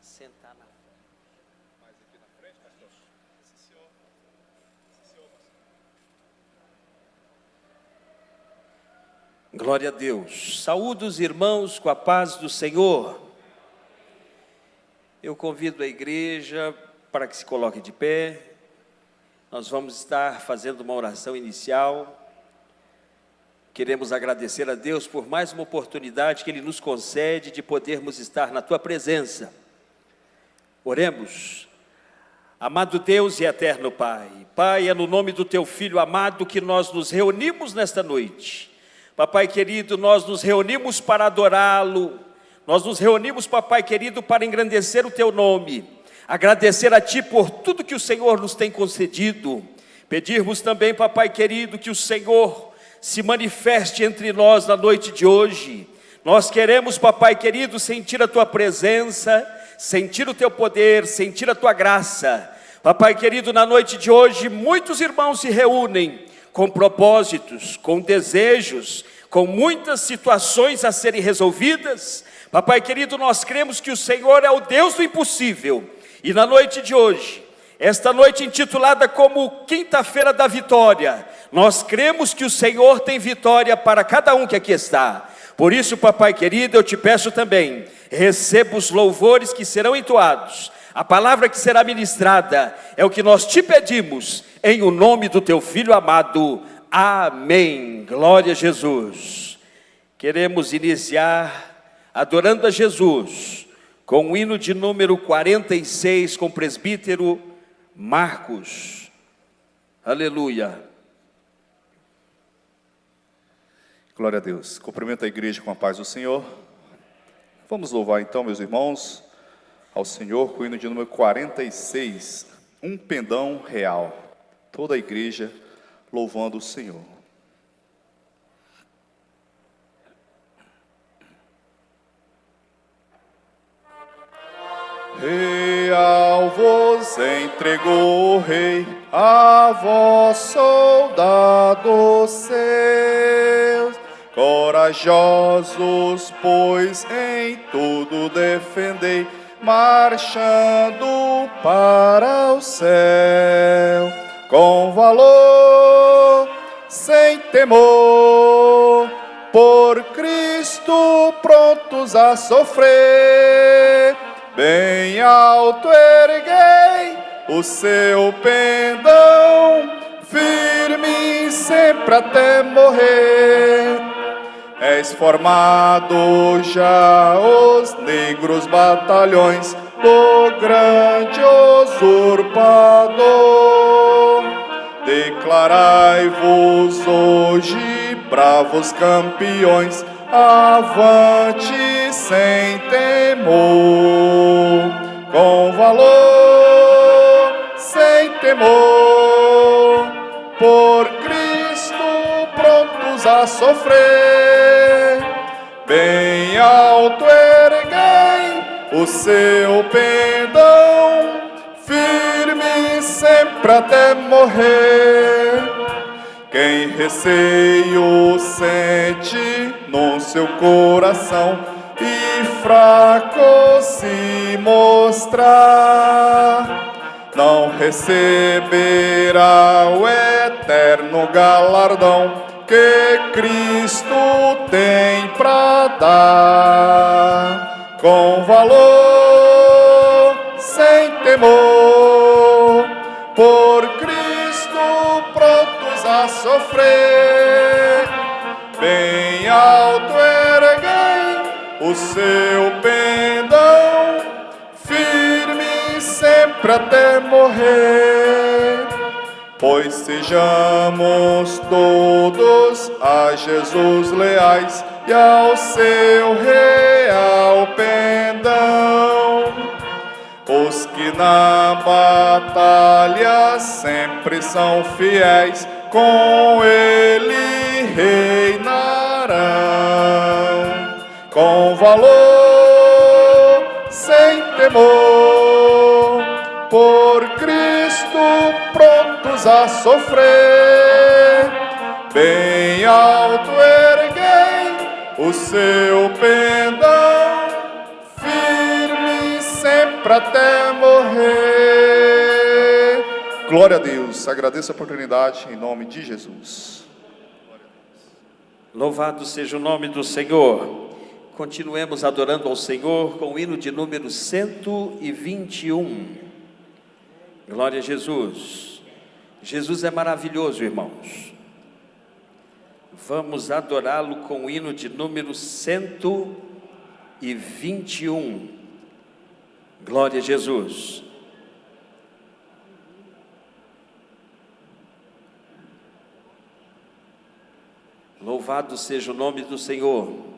sentar na frente. Mais aqui na frente, pastor? Sim, senhor. Sim, senhor, pastor. Glória a Deus. Saúde os irmãos com a paz do Senhor. Eu convido a igreja para que se coloque de pé. Nós vamos estar fazendo uma oração inicial. Queremos agradecer a Deus por mais uma oportunidade que Ele nos concede de podermos estar na Tua presença. Oremos. Amado Deus e eterno Pai, Pai, é no nome do Teu Filho amado que nós nos reunimos nesta noite. Papai querido, nós nos reunimos para adorá-lo, nós nos reunimos, Papai querido, para engrandecer o Teu nome, agradecer a Ti por tudo que o Senhor nos tem concedido, pedirmos também, Papai querido, que o Senhor se manifeste entre nós na noite de hoje. Nós queremos, Papai querido, sentir a Tua presença, sentir o Teu poder, sentir a Tua graça. Papai querido, na noite de hoje, muitos irmãos se reúnem com propósitos, com desejos, com muitas situações a serem resolvidas. Papai querido, nós cremos que o Senhor é o Deus do impossível. E na noite de hoje, esta noite intitulada como Quinta-feira da Vitória, nós cremos que o Senhor tem vitória para cada um que aqui está. Por isso, Papai querido, eu te peço também, receba os louvores que serão entoados, a palavra que será ministrada, é o que nós te pedimos, em o nome do Teu Filho amado. Amém. Glória a Jesus. Queremos iniciar adorando a Jesus, com o hino de número 46, com o presbítero Marcos. Aleluia. Glória a Deus. Cumprimento a igreja com a paz do Senhor. Vamos louvar então, meus irmãos, ao Senhor com o hino de número 46, um pendão real. Toda a igreja louvando o Senhor. Real vos entregou o Rei, a vós soldados seus, corajosos, pois em tudo defendei, marchando para o céu, com valor, sem temor, por Cristo prontos a sofrer. Bem alto erguei o seu pendão, firme sempre até morrer. És formado já os negros batalhões do grande usurpador. Declarai-vos hoje, bravos campeões, avante sem temor, com valor, sem temor, por Cristo prontos a sofrer. Bem alto erguei o seu pendão, firme sempre até morrer. Quem receio sente no seu coração e fraco se mostrar, não receberá o eterno galardão que Cristo tem pra dar. Com valor, sem temor, por Cristo prontos a sofrer. Bem alto erguei o seu pendão, firme sempre até morrer. Pois sejamos todos a Jesus leais e ao seu real pendão, os que na batalha sempre são fiéis, com ele reinarão. Com valor, sem temor, por Cristo prontos a sofrer. Bem alto erguei o seu pendão, firme sempre para até morrer. Glória a Deus. Agradeço a oportunidade em nome de Jesus. Louvado seja o nome do Senhor. Continuemos adorando ao Senhor com o hino de número 121. Glória a Jesus. Jesus é maravilhoso, irmãos. Vamos adorá-lo com o hino de número 121. Glória a Jesus. Louvado seja o nome do Senhor.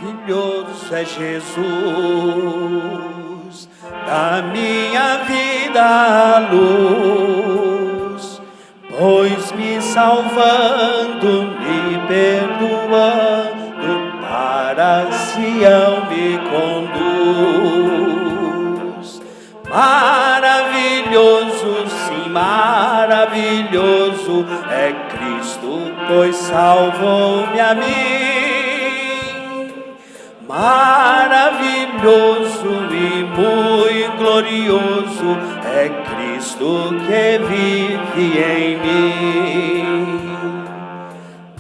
Maravilhoso é Jesus, da minha vida a luz, pois me salvando, me perdoando, para Sião me conduz. Maravilhoso, sim, maravilhoso é Cristo, pois salvou-me a mim. Maravilhoso e muito glorioso é Cristo que vive em mim.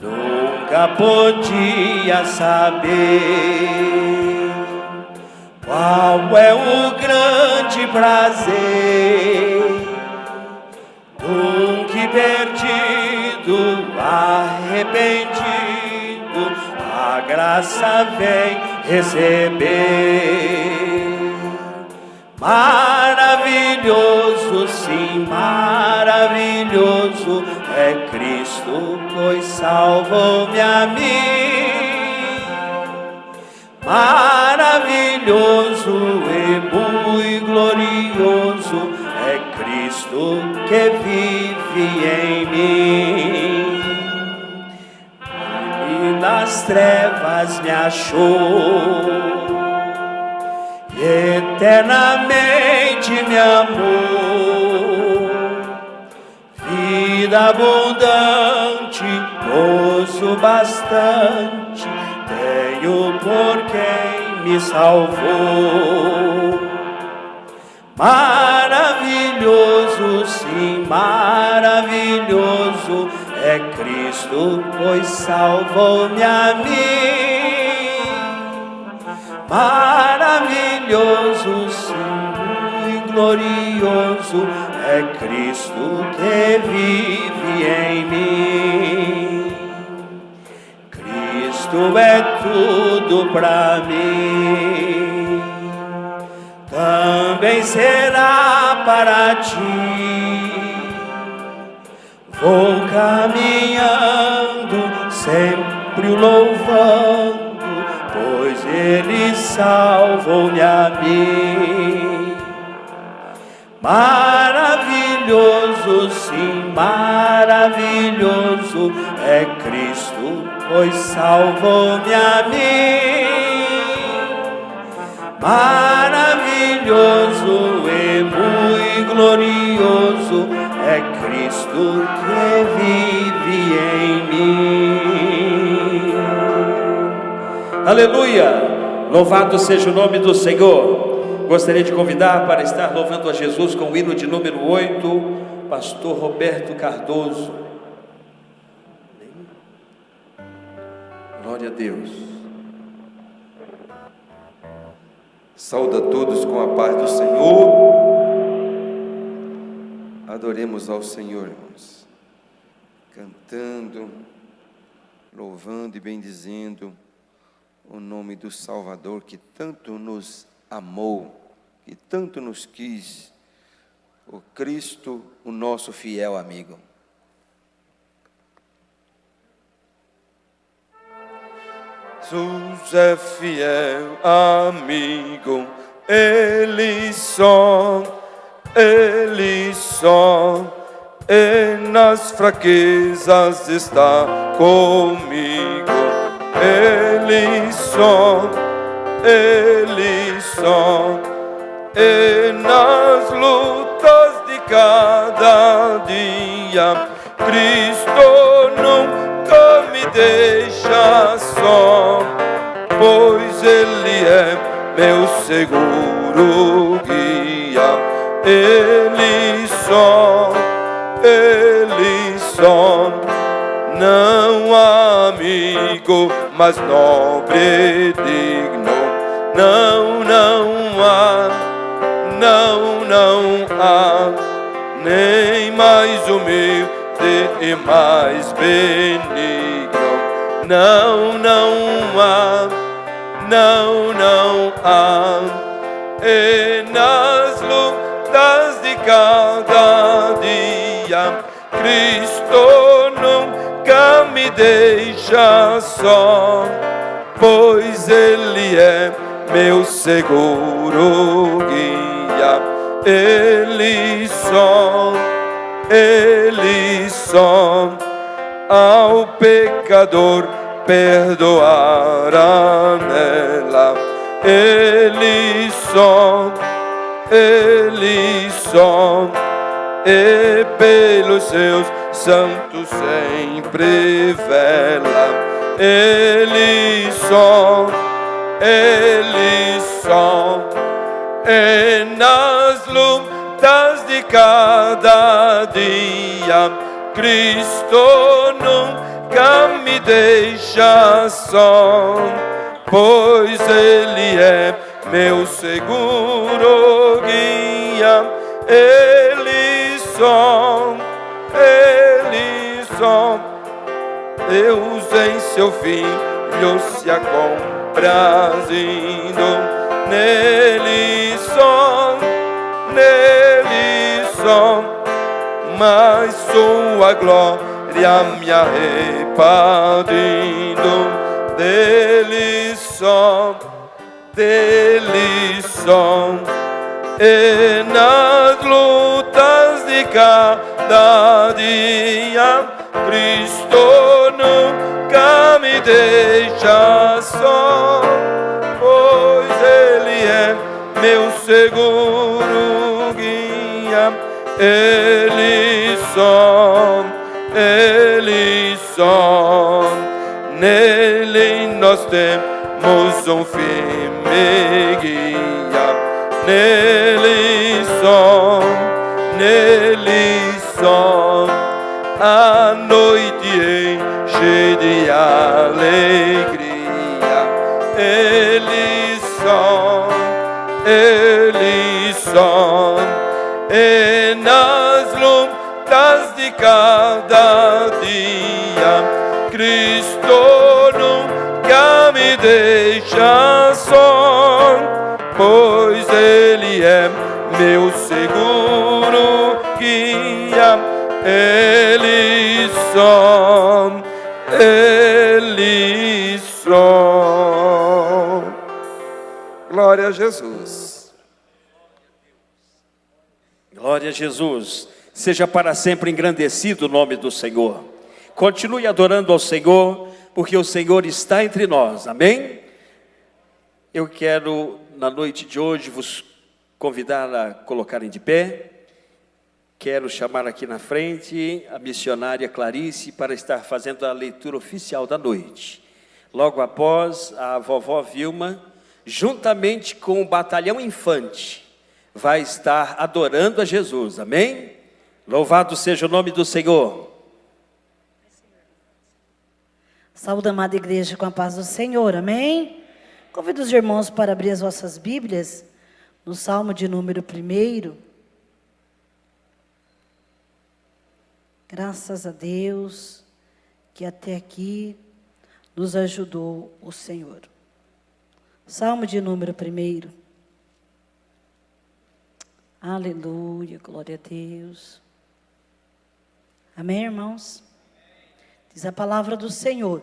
Nunca podia saber qual é o grande prazer do que perdido, arrependido, a graça vem receber. Maravilhoso, sim, maravilhoso é Cristo, pois salvou-me a mim. Maravilhoso e muito glorioso é Cristo que vive em mim. Nas trevas me achou, eternamente me amou. Vida abundante, gozo bastante, tenho por quem me salvou. Maravilhoso, sim, maravilhoso é Cristo, pois salvou-me a mim. Maravilhoso, sim, e glorioso é Cristo que vive em mim. Cristo é tudo para mim, também será para ti. Vou caminhando, sempre o louvando, pois Ele salvou-me a mim. Maravilhoso, sim, maravilhoso é Cristo, pois salvou-me a mim. Maravilhoso e muito glorioso é Cristo que vive em mim. Aleluia! Louvado seja o nome do Senhor. Gostaria de convidar para estar louvando a Jesus com o hino de número 8, pastor Roberto Cardoso. Glória a Deus. Saúde a todos com a paz do Senhor. Adoremos ao Senhor, irmãos, cantando, louvando e bendizendo o nome do Salvador que tanto nos amou, que tanto nos quis, o Cristo, o nosso fiel amigo. Jesus é fiel amigo, Ele só, e nas fraquezas está comigo. Ele só, e nas lutas de cada dia, Cristo nunca me deixa só, pois Ele é meu seguro guia. Ele só, não amigo, mas nobre e digno. Não há, nem mais humilde e mais benigno. Não há, e nas lutas de cada dia, Cristo nunca me deixa só, pois Ele é meu seguro guia. Ele só ao pecador perdoará nela. Ele só, e pelos seus santos sempre vela. Ele só, e nas lutas de cada dia, Cristo nunca me deixa só, pois Ele é meu seguro guia. Ele só, Deus em seu Filho se comprazindo. Nele só, mas sua glória me arrependindo. Dele só, e nas lutas de cada dia, Cristo nunca me deixa só, pois Ele é meu seguro guia. Ele só, nele nós temos um firme guia. Nele só, a noite enche de alegria. Ele só, e nas lutas de cada dia, Cristo nunca me deixa só, pois Ele é meu seguro guia. Ele só. Glória a Jesus. Glória a Jesus. Seja para sempre engrandecido o nome do Senhor. Continue adorando ao Senhor, porque o Senhor está entre nós. Amém? Eu quero, na noite de hoje, vos convidar a colocarem de pé. Quero chamar aqui na frente a missionária Clarice para estar fazendo a leitura oficial da noite. Logo após, a vovó Vilma, juntamente com o batalhão infante, vai estar adorando a Jesus. Amém? Louvado seja o nome do Senhor. Saúde, amada igreja, com a paz do Senhor. Amém? Convido os irmãos para abrir as vossas Bíblias no Salmo de número 1. Graças a Deus que até aqui nos ajudou o Senhor. Salmo de número 1. Aleluia, glória a Deus. Amém, irmãos? Diz a palavra do Senhor: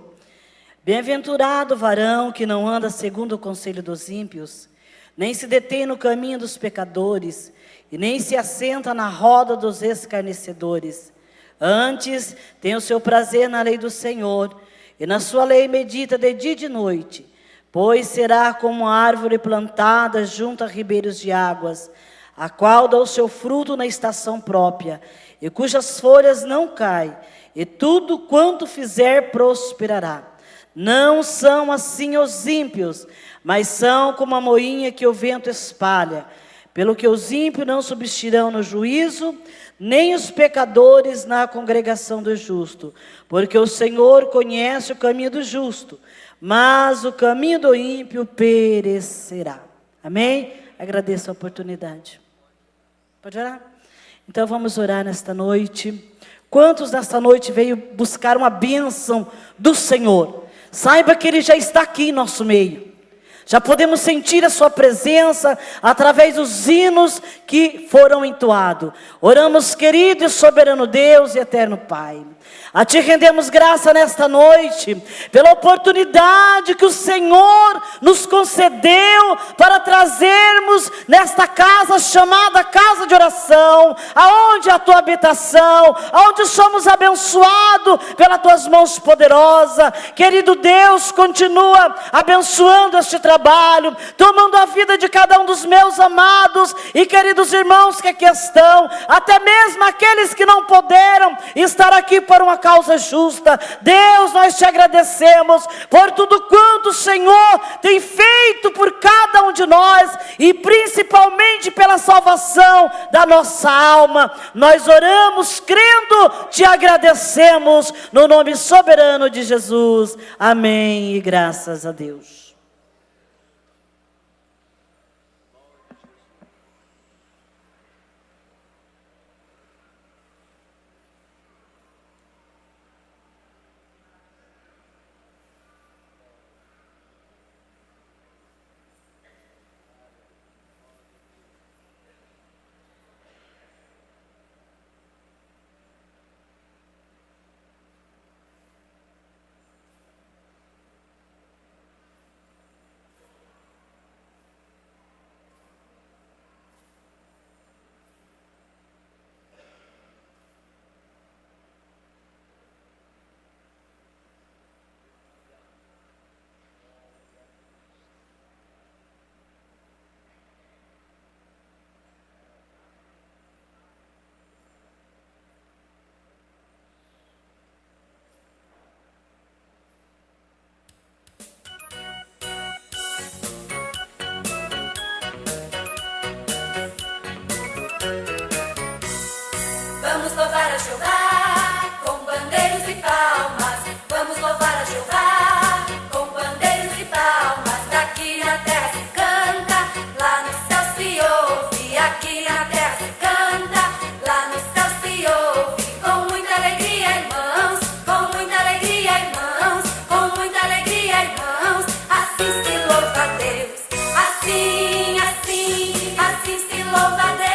bem-aventurado o varão que não anda segundo o conselho dos ímpios, nem se detém no caminho dos pecadores, e nem se assenta na roda dos escarnecedores. Antes tem o seu prazer na lei do Senhor, e na sua lei medita de dia e de noite. Pois será como árvore plantada junto a ribeiros de águas, a qual dá o seu fruto na estação própria, e cujas folhas não caem, e tudo quanto fizer prosperará. Não são assim os ímpios, mas são como a moinha que o vento espalha. Pelo que os ímpios não subsistirão no juízo, nem os pecadores na congregação do justo. Porque o Senhor conhece o caminho do justo, mas o caminho do ímpio perecerá. Amém? Agradeço a oportunidade. Pode orar? Então vamos orar nesta noite. Quantos nesta noite veio buscar uma bênção do Senhor? Saiba que Ele já está aqui em nosso meio. Já podemos sentir a sua presença através dos hinos que foram entoados. Oramos, querido e soberano Deus e eterno Pai. A Ti rendemos graça nesta noite, pela oportunidade que o Senhor nos concedeu para trazermos nesta casa chamada casa de oração, aonde é a Tua habitação, aonde somos abençoados pelas Tuas mãos poderosas. Querido Deus, continua abençoando este trabalho, tomando a vida de cada um dos meus amados e queridos irmãos que aqui estão, até mesmo aqueles que não puderam estar aqui por uma causa justa. Deus, nós Te agradecemos por tudo quanto o Senhor tem feito por cada um de nós e principalmente pela salvação da nossa alma. Nós oramos crendo, Te agradecemos no nome soberano de Jesus. Amém e graças a Deus. Vamos louvar a Jeová com bandeiros e palmas. Vamos louvar a Jeová com bandeiros e palmas. Daqui na terra se canta, lá no céu se ouve. Aqui na terra se canta, lá no céu se ouve. Com muita alegria, irmãos, com muita alegria, irmãos, com muita alegria, irmãos. Assim se louva a Deus, assim, assim, assim se louva a Deus.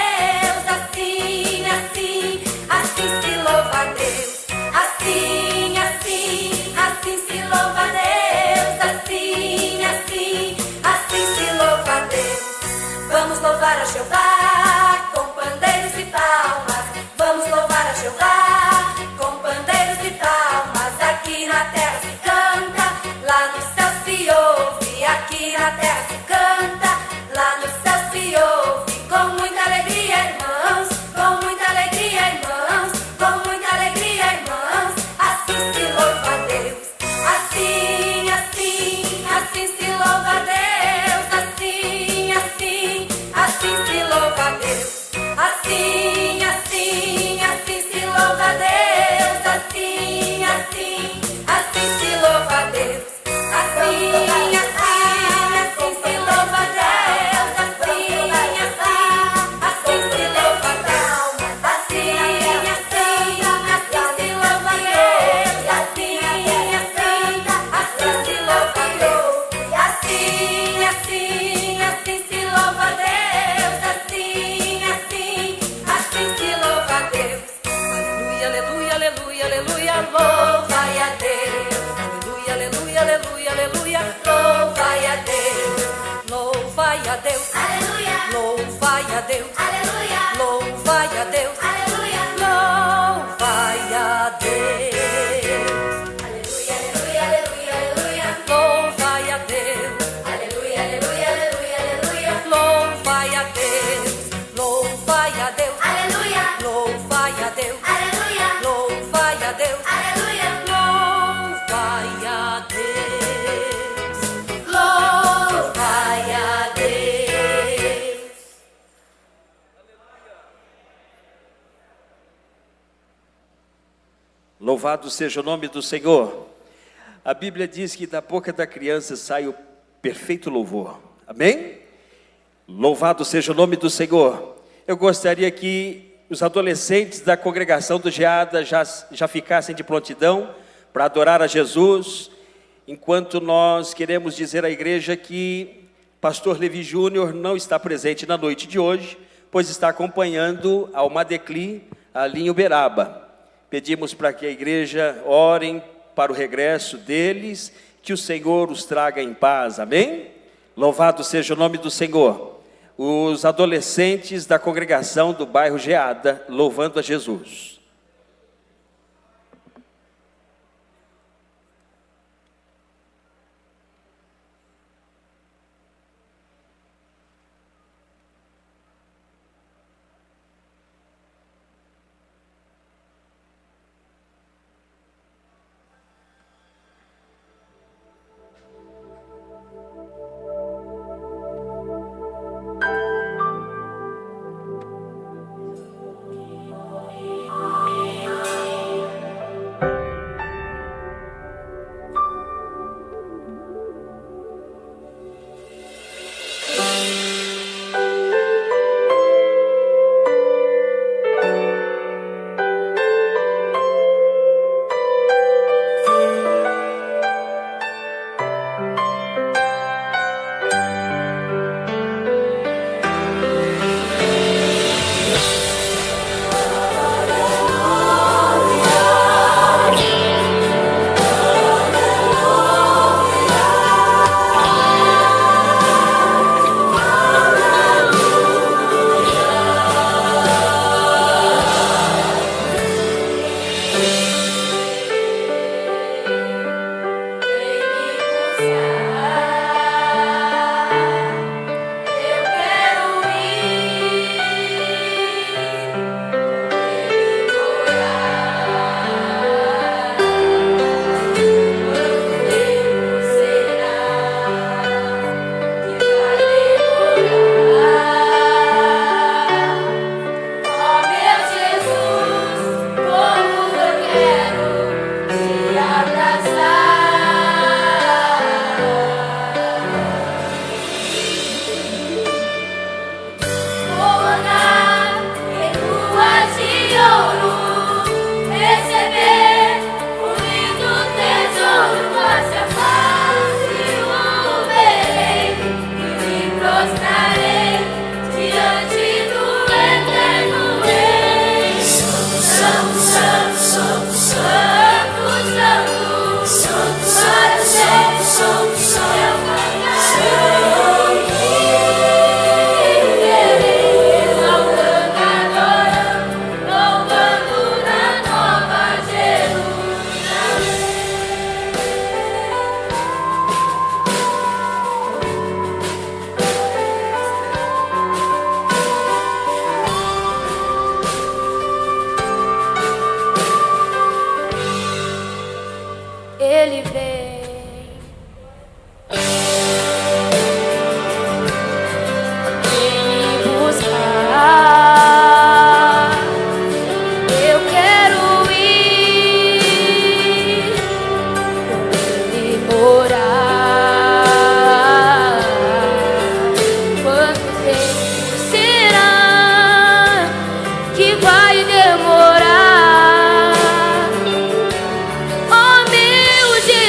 Assim, assim, assim se louva a Deus. Assim, assim, assim se louva a Deus. Assim, assim, assim se louva a Deus. Vamos louvar a Jeová com pandeiros e palmas. Vamos louvar a Jeová com pandeiros e palmas. Aqui na terra se canta, lá no céu se ouve. Aqui na terra se canta, lá no céu se ouve. Com muita alegria, irmãos, com muita alegria, irmãos, com muita alegria, irmãos. Assim se louva a Deus. Assim, assim, assim se louva a Deus. Assim, assim, assim se louva a Deus. Assim, assim, assim se louva a Deus. Assim, assim, assim se louva a Deus. Assim, assim, assim se louva a Deus. Assim, assim, assim se louva a Deus. Assim, assim, assim se louva a Deus. Assim, assim, assim se louva a Deus. Assim, assim, assim se louva a Deus. Assim, assim, assim se louva a Deus. Aleluia, aleluia, aleluia, aleluia, louva-i a Deus. Aleluia, aleluia, aleluia, aleluia, louva-i a Deus. Louva-i a Deus. Aleluia. Louva-i a Deus. Aleluia. Louva-i a Deus. Aleluia. Louva-i a Deus. Aleluia, aleluia, aleluia, aleluia. Louva-i a Deus. Aleluia, aleluia, aleluia, aleluia. Louva-i a Deus. Louva-i a Deus. Aleluia. Louva-i a Deus. Louvado seja o nome do Senhor. A Bíblia diz que da boca da criança sai o perfeito louvor. Amém? Louvado seja o nome do Senhor. Eu gostaria que os adolescentes da congregação do Geada já ficassem de prontidão para adorar a Jesus, enquanto nós queremos dizer à igreja que pastor Levi Júnior não está presente na noite de hoje, pois está acompanhando a Almadecli ali em Uberaba. Pedimos para que a igreja orem para o regresso deles, que o Senhor os traga em paz, amém? Louvado seja o nome do Senhor. Os adolescentes da congregação do bairro Geada, louvando a Jesus.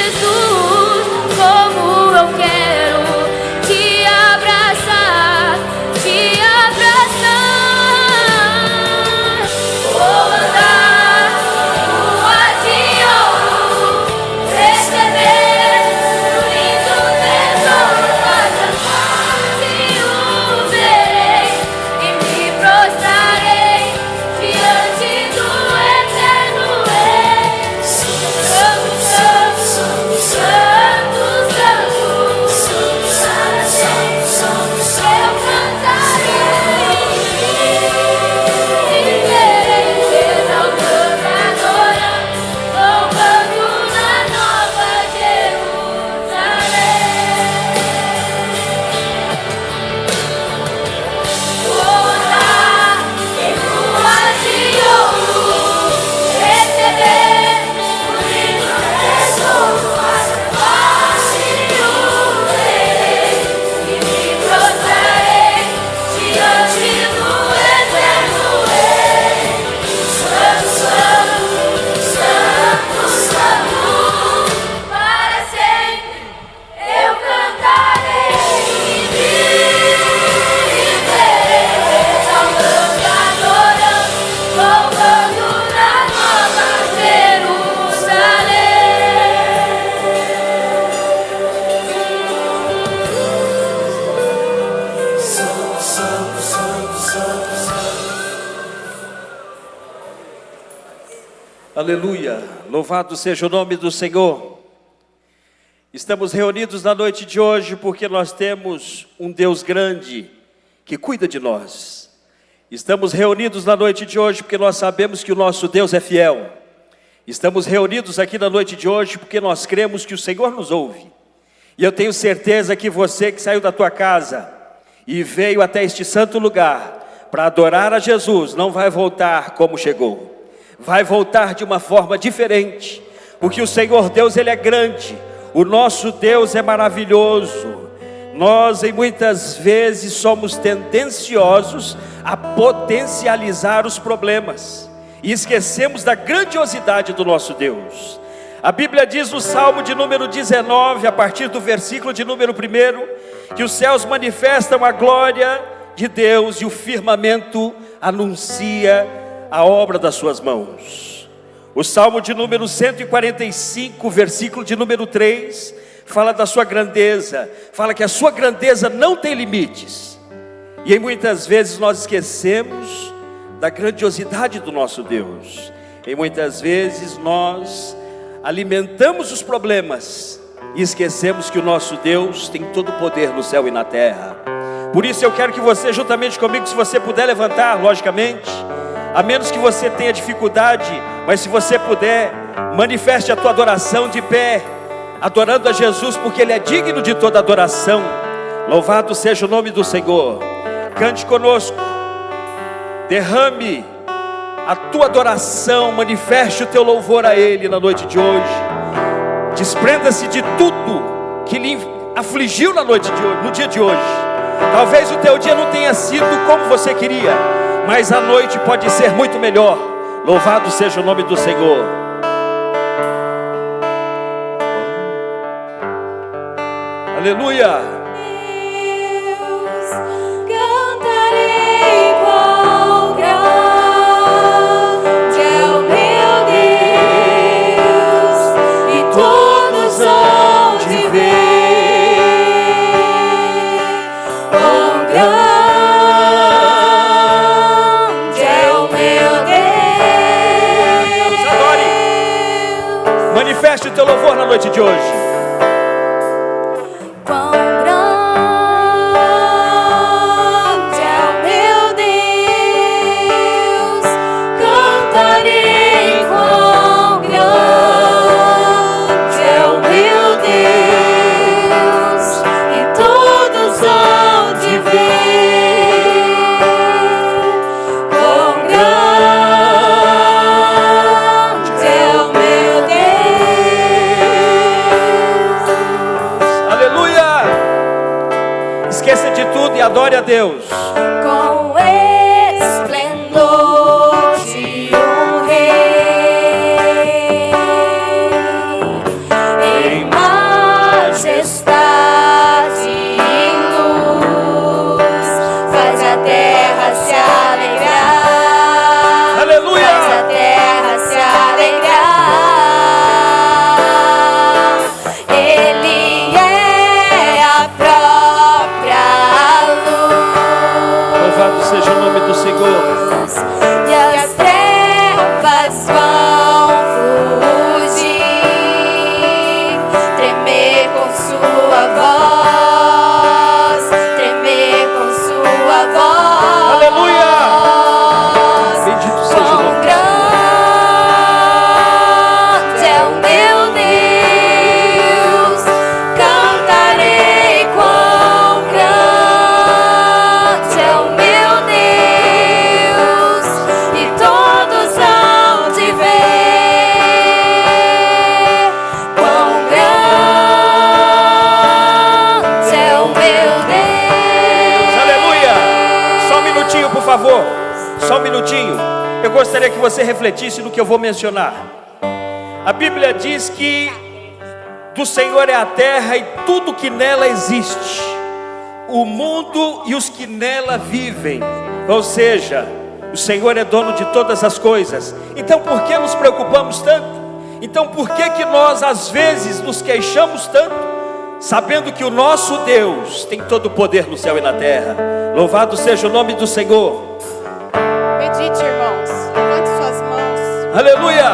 Jesus. Aleluia, louvado seja o nome do Senhor. Estamos reunidos na noite de hoje porque nós temos um Deus grande que cuida de nós. Estamos reunidos na noite de hoje porque nós sabemos que o nosso Deus é fiel. Estamos reunidos aqui na noite de hoje porque nós cremos que o Senhor nos ouve. E eu tenho certeza que você que saiu da tua casa e veio até este santo lugar para adorar a Jesus, não vai voltar como chegou. Vai voltar de uma forma diferente, porque o Senhor Deus, Ele é grande, o nosso Deus é maravilhoso. Nós, em muitas vezes, somos tendenciosos a potencializar os problemas, e esquecemos da grandiosidade do nosso Deus. A Bíblia diz no Salmo de número 19, a partir do versículo de número 1, que os céus manifestam a glória de Deus e o firmamento anuncia a obra das suas mãos. O Salmo de número 145, versículo de número 3, fala da sua grandeza, fala que a sua grandeza não tem limites. E muitas vezes nós esquecemos da grandiosidade do nosso Deus. E muitas vezes nós alimentamos os problemas e esquecemos que o nosso Deus tem todo o poder no céu e na terra. Por isso eu quero que você, juntamente comigo, se você puder levantar, logicamente, a menos que você tenha dificuldade, mas se você puder, manifeste a tua adoração de pé, adorando a Jesus, porque Ele é digno de toda adoração. Louvado seja o nome do Senhor. Cante conosco, derrame a tua adoração, manifeste o teu louvor a Ele na noite de hoje. Desprenda-se de tudo que lhe afligiu na noite de hoje, no dia de hoje. Talvez o teu dia não tenha sido como você queria, mas a noite pode ser muito melhor. Louvado seja o nome do Senhor. Aleluia. Deus, cantarei quão grande é o meu Deus, e todos hão de ver quão grande é o meu Deus. Adore. Manifeste o teu louvor na noite de hoje. Quão grande é o meu Deus, cantarei quão grande é o meu Deus, e todos hão de ver quão grande é o meu Deus. Aleluia. Esqueça de tudo e adore a Deus. Com esplendor de um rei, em majestade e luz, faz a terra se alegrar. Aleluia. Faz a terra se alegrar. Ele é a própria luz. Louvado seja o nome do Senhor. E as trevas vão fugir, tremer com sua voz, tremer com sua voz. Aleluia. Bendito seja o Quão nome. grande é o meu Deus, cantarei quão grande é o meu Deus, e todos hão de ver quão grande é o meu Deus. Aleluia. Só um minutinho, por favor. Só um minutinho. Eu gostaria que você refletisse no que eu vou mencionar. A Bíblia diz que do Senhor é a terra e tudo que nela existe, o mundo e os que nela vivem. Ou seja, o Senhor é dono de todas as coisas. Então por que nos preocupamos tanto? Então por que nós às vezes nos queixamos tanto, sabendo que o nosso Deus tem todo o poder no céu e na terra? Louvado seja o nome do Senhor. Medite, irmãos. Levante suas mãos. Aleluia.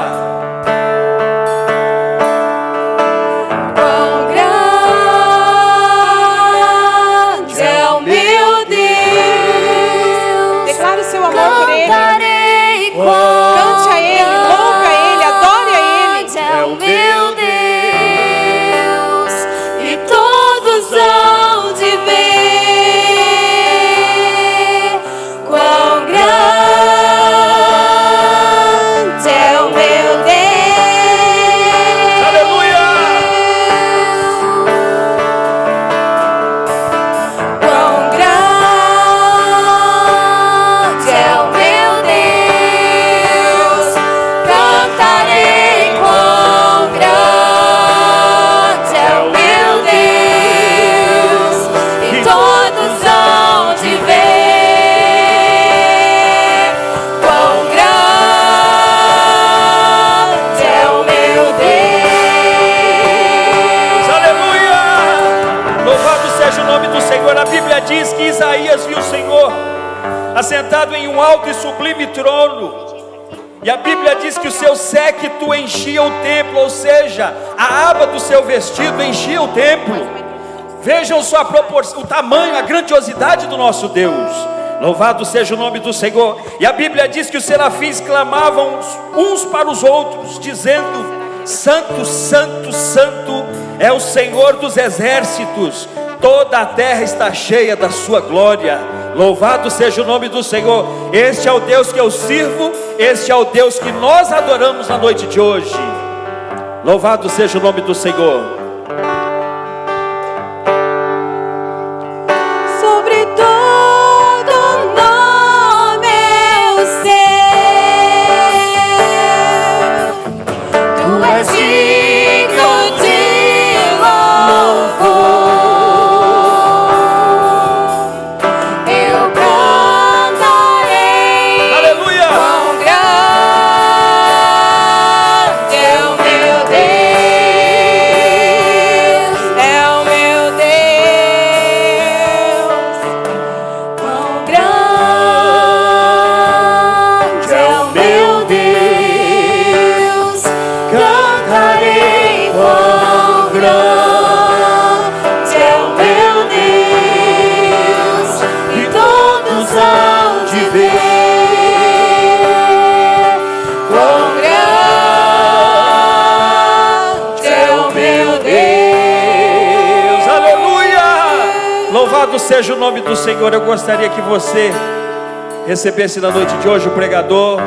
Isaías viu o Senhor assentado em um alto e sublime trono, e a Bíblia diz que o seu séquito enchia o templo, ou seja, a aba do seu vestido enchia o templo. Vejam só a proporção, o tamanho, a grandiosidade do nosso Deus. Louvado seja o nome do Senhor. E a Bíblia diz que os serafins clamavam uns para os outros, dizendo: Santo, Santo, Santo é o Senhor dos exércitos, toda a terra está cheia da sua glória. Louvado seja o nome do Senhor. Este é o Deus que eu sirvo, este é o Deus que nós adoramos na noite de hoje. Louvado seja o nome do Senhor. Sobre todo nome eu sei, tu és digno de louvor. Eu cantarei, Aleluia! quão grande é o meu Deus, é o meu Deus. Quão grande é o meu Deus, cantarei. Quão grande é o meu Deus, e todos hão de ver. Quão grande é o meu Deus. Aleluia! Louvado seja o nome do Senhor. Eu gostaria que você recebesse na noite de hoje o pregador,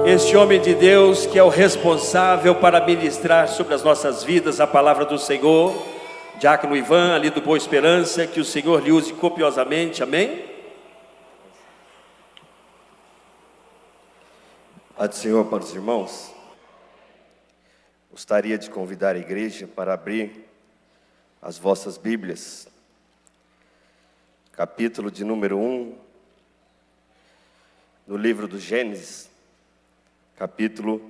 este homem de Deus que é o responsável para ministrar sobre as nossas vidas a palavra do Senhor, Diácono Ivan, ali do Boa Esperança. Que o Senhor lhe use copiosamente, amém? Paz do Senhor para os irmãos. Gostaria de convidar a igreja para abrir as vossas Bíblias, capítulo de número 1, no livro do Gênesis, capítulo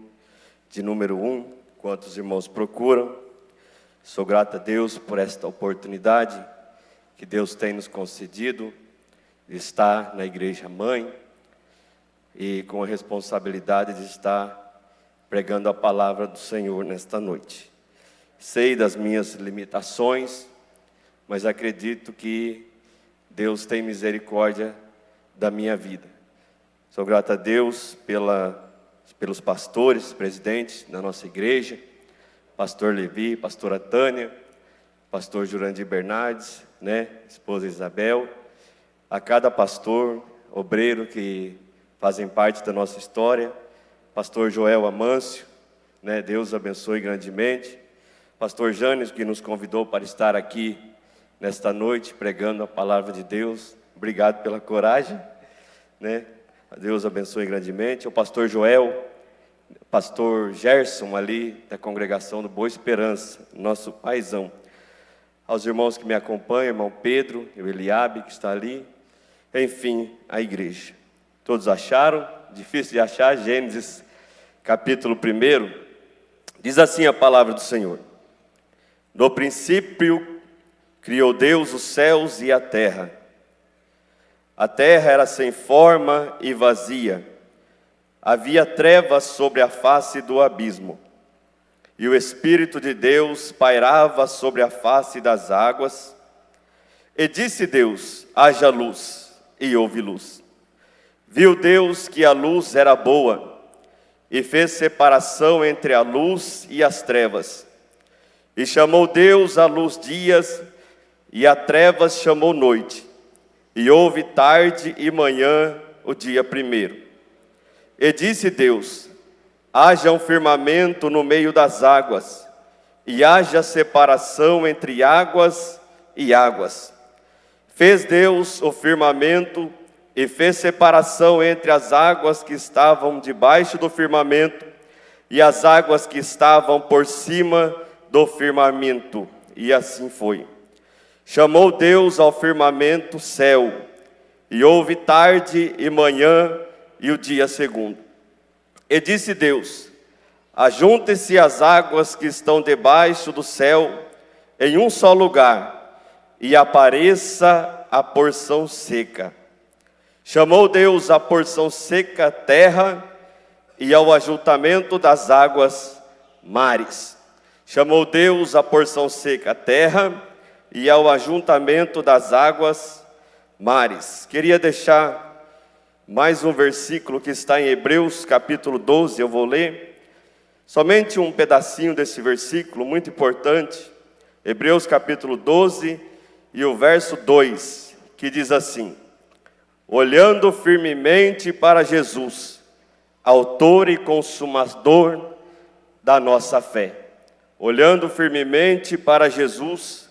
de número 1. Enquanto os irmãos procuram, sou grato a Deus por esta oportunidade que Deus tem nos concedido de estar na igreja mãe e com a responsabilidade de estar pregando a palavra do Senhor nesta noite. Sei das minhas limitações, mas acredito que Deus tem misericórdia da minha vida. Sou grato a Deus pelos pastores, presidentes da nossa igreja, pastor Levi, pastora Tânia, pastor Jurandir Bernardes, esposa Isabel, a cada pastor, obreiro que fazem parte da nossa história, pastor Joel Amâncio, Deus abençoe grandemente, pastor Jânio, que nos convidou para estar aqui nesta noite, pregando a palavra de Deus, obrigado pela coragem, Deus abençoe grandemente, o pastor Joel, pastor Gerson ali, da congregação do Boa Esperança, nosso paizão, aos irmãos que me acompanham, irmão Pedro, o Eliabe que está ali, enfim, a igreja. Todos acharam? Difícil de achar. Gênesis capítulo 1, diz assim a palavra do Senhor: no princípio criou Deus os céus e a terra. A terra era sem forma e vazia, havia trevas sobre a face do abismo, e o Espírito de Deus pairava sobre a face das águas. E disse Deus: haja luz, e houve luz. Viu Deus que a luz era boa, e fez separação entre a luz e as trevas. E chamou Deus a luz dias, e a trevas chamou noite. E houve tarde e manhã o dia primeiro. E disse Deus: haja um firmamento no meio das águas, e haja separação entre águas e águas. Fez Deus o firmamento, e fez separação entre as águas que estavam debaixo do firmamento, e as águas que estavam por cima do firmamento. E assim foi. Chamou Deus ao firmamento céu, e houve tarde e manhã, e o dia segundo. E disse Deus: ajuntem-se as águas que estão debaixo do céu em um só lugar, e apareça a porção seca. Chamou Deus a porção seca terra, e ao ajuntamento das águas mares. Chamou Deus a porção seca terra, e ao ajuntamento das águas mares. Queria deixar mais um versículo que está em Hebreus capítulo 12, eu vou ler somente um pedacinho desse versículo, muito importante. Hebreus capítulo 12 e o verso 2, que diz assim: olhando firmemente para Jesus, autor e consumador da nossa fé. Olhando firmemente para Jesus,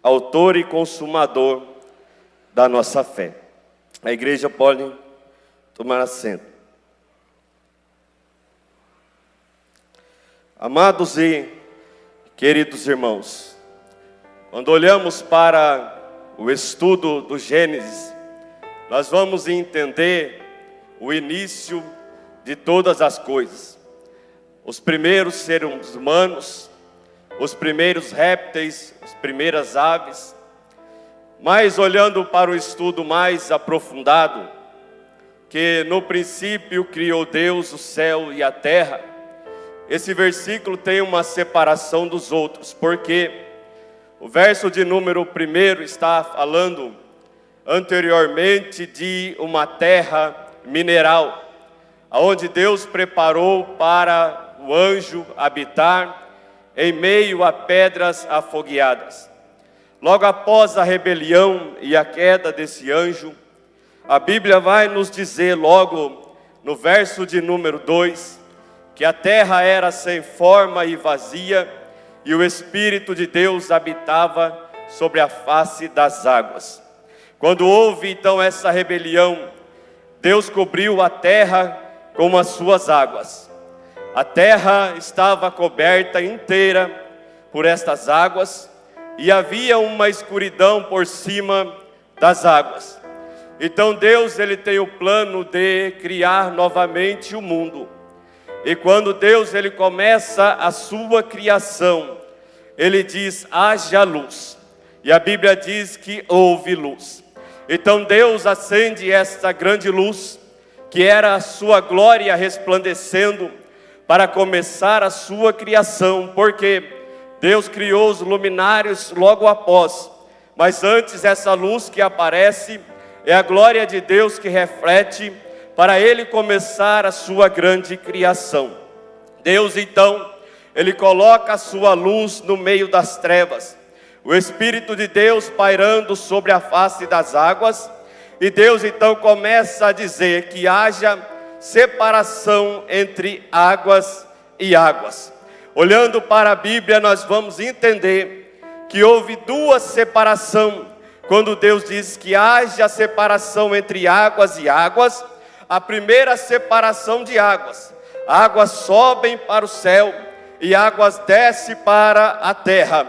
autor e consumador da nossa fé. A igreja pode tomar assento. Amados e queridos irmãos, quando olhamos para o estudo do Gênesis, nós vamos entender o início de todas as coisas. Os primeiros seres humanos, os primeiros répteis, as primeiras aves. Mas olhando para o estudo mais aprofundado, que no princípio criou Deus o céu e a terra, esse versículo tem uma separação dos outros, porque o verso de número 1 está falando anteriormente de uma terra mineral, onde Deus preparou para o anjo habitar em meio a pedras afogueadas. Logo após a rebelião e a queda desse anjo, a Bíblia vai nos dizer logo no verso de número 2, que a terra era sem forma e vazia, e o Espírito de Deus habitava sobre a face das águas. Quando houve então essa rebelião, Deus cobriu a terra com as suas águas. A terra estava coberta inteira por estas águas, e havia uma escuridão por cima das águas. Então Deus, ele tem o plano de criar novamente o mundo. E quando Deus, ele começa a sua criação, ele diz: haja luz. E a Bíblia diz que houve luz. Então Deus acende esta grande luz, que era a sua glória resplandecendo, para começar a sua criação, porque Deus criou os luminários logo após. Mas antes, essa luz que aparece é a glória de Deus que reflete para ele começar a sua grande criação. Deus então, ele coloca a sua luz no meio das trevas, o Espírito de Deus pairando sobre a face das águas, e Deus então começa a dizer que haja separação entre águas e águas. Olhando para a Bíblia, nós vamos entender que houve duas separações. Quando Deus diz que haja separação entre águas e águas, a primeira separação de águas sobem para o céu e águas descem para a terra.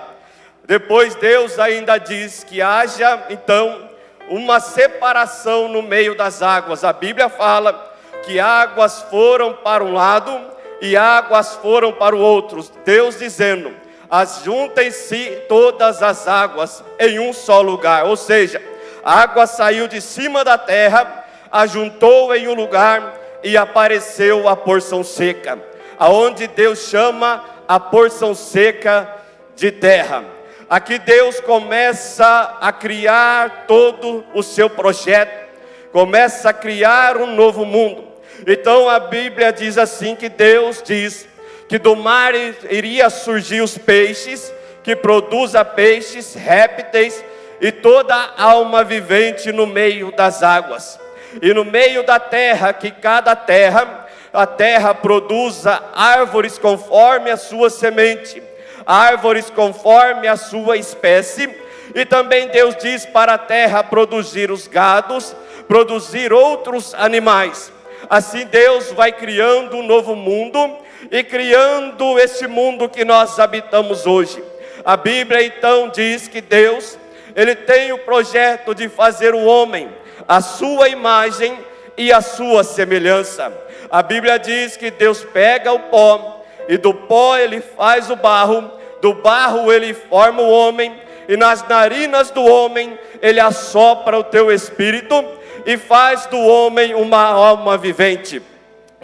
Depois Deus ainda diz que haja então uma separação no meio das águas. A Bíblia fala que águas foram para um lado e águas foram para o outro. Deus dizendo: ajuntem-se todas as águas em um só lugar. Ou seja, a água saiu de cima da terra, ajuntou em um lugar e apareceu a porção seca, aonde Deus chama a porção seca de terra. Aqui Deus começa a criar todo o seu projeto, começa a criar um novo mundo. Então a Bíblia diz assim, que Deus diz que do mar iria surgir os peixes, que produza peixes, répteis e toda alma vivente no meio das águas. E no meio da terra, que cada terra, a terra produza árvores conforme a sua semente, árvores conforme a sua espécie. E também Deus diz para a terra produzir os gados, produzir outros animais. Assim Deus vai criando um novo mundo e criando esse mundo que nós habitamos hoje. A Bíblia então diz que Deus, ele tem o projeto de fazer o homem a sua imagem e a sua semelhança. A Bíblia diz que Deus pega o pó e do pó ele faz o barro, do barro ele forma o homem e nas narinas do homem Ele assopra o teu espírito e faz do homem uma alma vivente.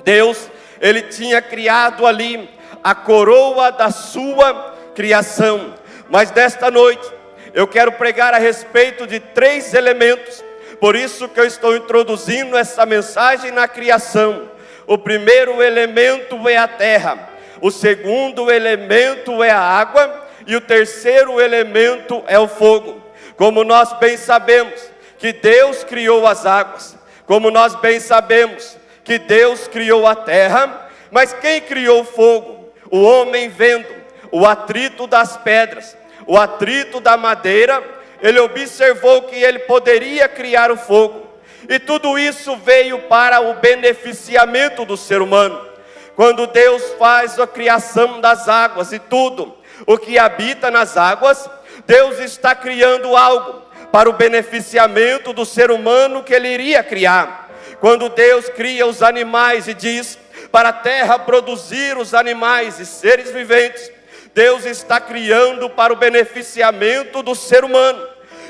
Deus, Ele tinha criado ali a coroa da sua criação. Mas nesta noite, eu quero pregar a respeito de 3 elementos. Por isso que eu estou introduzindo essa mensagem na criação. O primeiro elemento é a terra. O segundo elemento é a água. E o terceiro elemento é o fogo. Como nós bem sabemos que Deus criou as águas. Como nós bem sabemos que Deus criou a terra. Mas quem criou o fogo? O homem, vendo o atrito das pedras, o atrito da madeira, ele observou que ele poderia criar o fogo. E tudo isso veio para o beneficiamento do ser humano. Quando Deus faz a criação das águas e tudo o que habita nas águas, Deus está criando algo para o beneficiamento do ser humano que Ele iria criar. Quando Deus cria os animais e diz para a terra produzir os animais e seres viventes, Deus está criando para o beneficiamento do ser humano.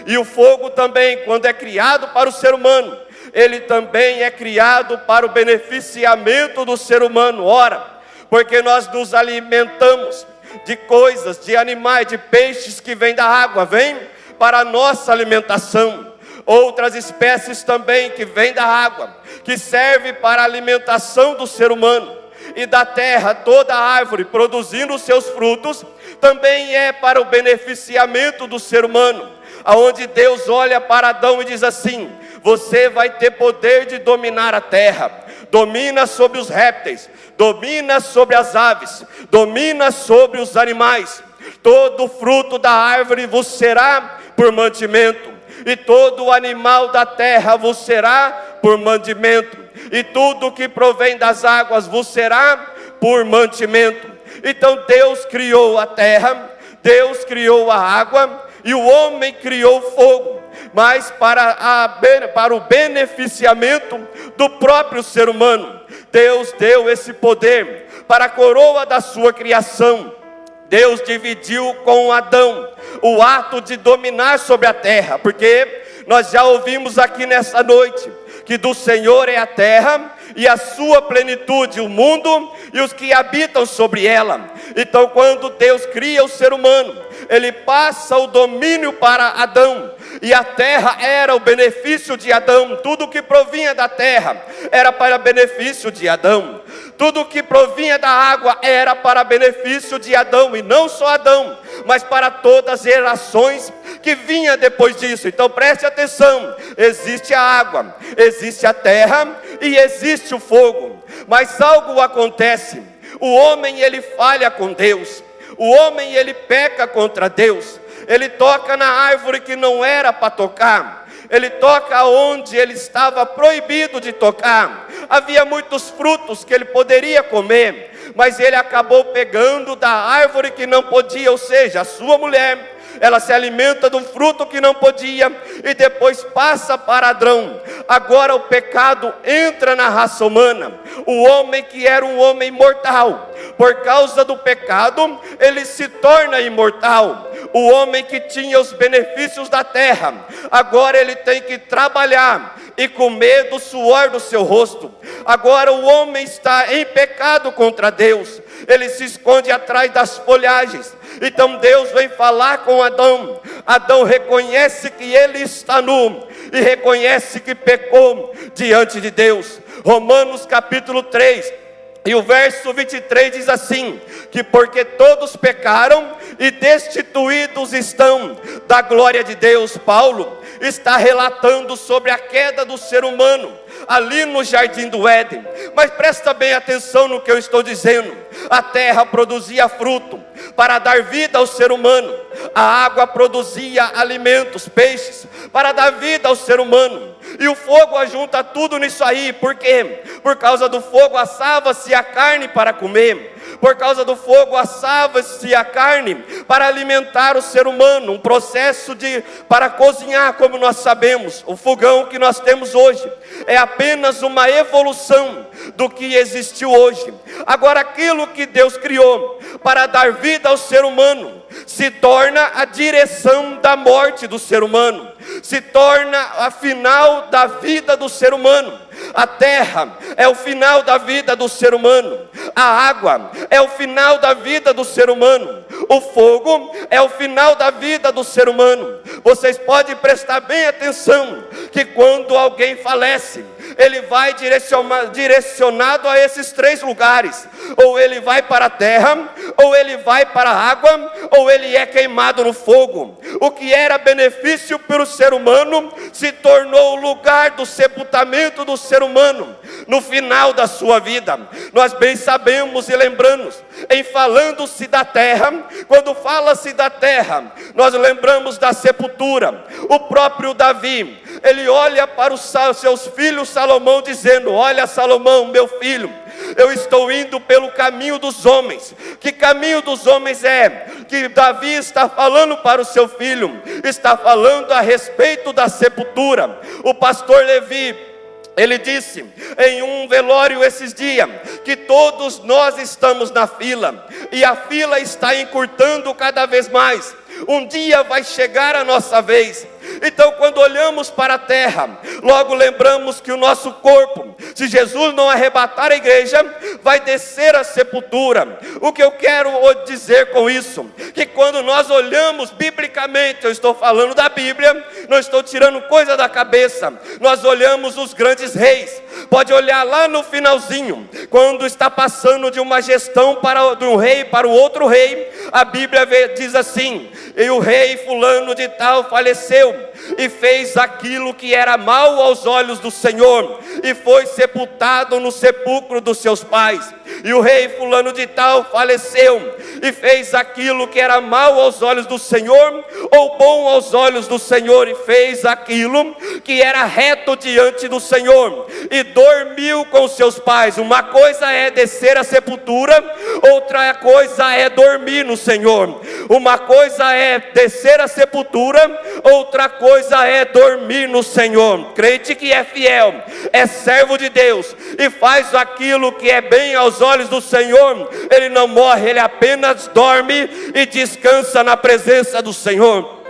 E o fogo também, quando é criado para o ser humano, ele também é criado para o beneficiamento do ser humano. Ora, porque nós nos alimentamos de coisas, de animais, de peixes que vêm da água, vêm para a nossa alimentação. Outras espécies também que vêm da água, que serve para a alimentação do ser humano. E da terra, toda árvore produzindo os seus frutos, também é para o beneficiamento do ser humano. Aonde Deus olha para Adão e diz assim: você vai ter poder de dominar a terra, domina sobre os répteis, domina sobre as aves, domina sobre os animais. Todo fruto da árvore vos será por mantimento, e todo animal da terra vos será por mantimento, e tudo que provém das águas vos será por mantimento. Então Deus criou a terra, Deus criou a água, e o homem criou o fogo, mas para o beneficiamento do próprio ser humano. Deus deu esse poder para a coroa da sua criação. Deus dividiu com Adão o ato de dominar sobre a terra, porque nós já ouvimos aqui nessa noite que do Senhor é a terra e a sua plenitude, o mundo e os que habitam sobre ela. Então, quando Deus cria o ser humano, Ele passa o domínio para Adão, e a terra era o benefício de Adão. Tudo que provinha da terra era para benefício de Adão. Tudo que provinha da água era para benefício de Adão, e não só Adão, mas para todas as gerações que vinha depois disso. Então preste atenção, existe a água, existe a terra e existe o fogo. Mas algo acontece, o homem ele falha com Deus, o homem ele peca contra Deus, ele toca na árvore que não era para tocar, ele toca onde ele estava proibido de tocar. Havia muitos frutos que ele poderia comer, mas ele acabou pegando da árvore que não podia, ou seja, a sua mulher, ela se alimenta de um fruto que não podia, e depois passa para Adão. Agora o pecado entra na raça humana. O homem que era um homem mortal, por causa do pecado, ele se torna imortal. O homem que tinha os benefícios da terra, agora ele tem que trabalhar e comer do suor do seu rosto. Agora o homem está em pecado contra Deus, ele se esconde atrás das folhagens. Então Deus vem falar com Adão. Adão reconhece que ele está nu e reconhece que pecou diante de Deus. Romanos capítulo 3 e o verso 23 diz assim, que porque todos pecaram e destituídos estão da glória de Deus. Paulo está relatando sobre a queda do ser humano ali no jardim do Éden. Mas presta bem atenção no que eu estou dizendo. A terra produzia fruto para dar vida ao ser humano, a água produzia alimentos, peixes, para dar vida ao ser humano, e o fogo ajunta tudo nisso aí. Por quê? Por causa do fogo assava-se a carne para comer, por causa do fogo assava-se a carne para alimentar o ser humano, um processo para cozinhar. Como nós sabemos, o fogão que nós temos hoje é apenas uma evolução do que existiu hoje. Agora aquilo que Deus criou para dar vida ao ser humano se torna a direção da morte do ser humano, se torna a final da vida do ser humano. A terra é o final da vida do ser humano, a água é o final da vida do ser humano, o fogo é o final da vida do ser humano. Vocês podem prestar bem atenção que quando alguém falece, ele vai direcionado a esses 3 lugares: ou ele vai para a terra, ou ele vai para a água, ou ele é queimado no fogo. O que era benefício para o ser humano se tornou o lugar do sepultamento do ser humano no final da sua vida. Nós bem sabemos e lembramos, em falando-se da terra, quando fala-se da terra, nós lembramos da sepultura. O próprio Davi, ele olha para os seus filhos Salomão dizendo: olha, Salomão, meu filho, eu estou indo pelo caminho dos homens. Que caminho dos homens é? Que Davi está falando para o seu filho, está falando a respeito da sepultura. O pastor Levi, ele disse em um velório esses dias, que todos nós estamos na fila, e a fila está encurtando cada vez mais. Um dia vai chegar a nossa vez. Então, quando olhamos para a terra, logo lembramos que o nosso corpo, se Jesus não arrebatar a igreja, vai descer à sepultura. O que eu quero dizer com isso? Que quando nós olhamos biblicamente, eu estou falando da Bíblia, não estou tirando coisa da cabeça, nós olhamos os grandes reis. Pode olhar lá no finalzinho, quando está passando de uma gestão de um rei para o outro rei, a Bíblia diz assim: e o rei fulano de tal faleceu, e fez aquilo que era mal aos olhos do Senhor, e foi sepultado no sepulcro dos seus pais. E o rei fulano de tal faleceu, e fez aquilo que era mal aos olhos do Senhor, ou bom aos olhos do Senhor, e fez aquilo que era reto diante do Senhor, e dormiu com seus pais. Uma coisa é descer à sepultura, outra coisa é dormir no Senhor. Uma coisa é descer à sepultura, outra coisa é dormir no Senhor. Crente que é fiel, é servo de Deus e faz aquilo que é bem aos olhos do Senhor, ele não morre, ele apenas dorme e descansa na presença do Senhor.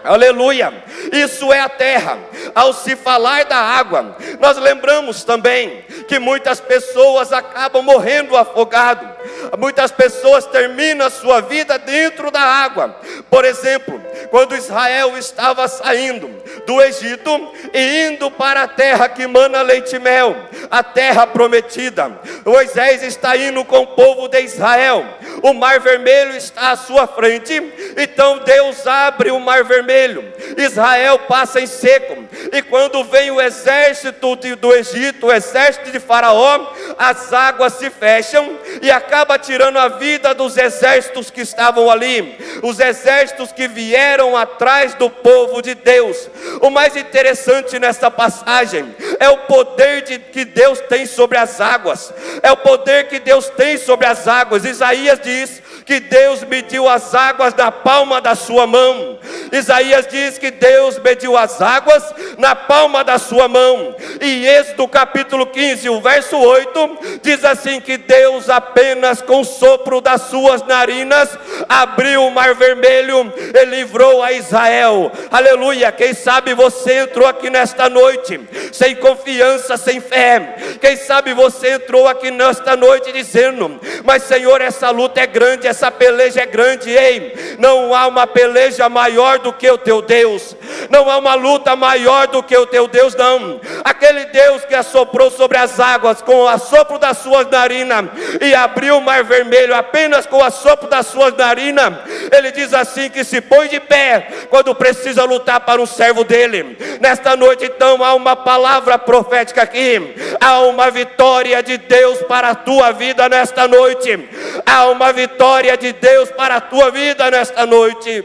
Aleluia, isso é a terra. Ao se falar da água, nós lembramos também que muitas pessoas acabam morrendo afogados. Muitas pessoas terminam a sua vida dentro da água. Por exemplo, quando Israel estava saindo do Egito e indo para a terra que mana leite e mel, a terra prometida, Moisés está indo com o povo de Israel. O mar vermelho está à sua frente, então Deus abre o mar vermelho, Israel passa em seco, e quando vem o exército do Egito, o exército de Faraó, as águas se fecham e acaba tirando a vida dos exércitos que estavam ali, os exércitos que vieram atrás do povo de Deus. O mais interessante nessa passagem é o poder que Deus tem sobre as águas, é o poder que Deus tem sobre as águas. Isaías diz que Deus mediu as águas na palma da sua mão. Isaías diz que Deus mediu as águas na palma da sua mão. E Êxodo capítulo 15, o verso 8, diz assim que Deus apenas com o sopro das suas narinas abriu o mar vermelho e livrou a Israel. Aleluia. Quem sabe você entrou aqui nesta noite sem confiança, sem fé. Quem sabe você entrou aqui nesta noite dizendo: mas Senhor, essa luta é grande, essa peleja é grande. Ei, não há uma peleja maior do que o teu Deus, não há uma luta maior do que o teu Deus, não. Aquele Deus que assoprou sobre as águas com o assopro das suas narinas e abriu o mar vermelho apenas com o assopro das suas narinas, ele diz assim que se põe de pé quando precisa lutar para um servo dele. Nesta noite então há uma palavra profética aqui, há uma vitória de Deus para a tua vida nesta noite, há uma vitória de Deus para a tua vida nesta noite.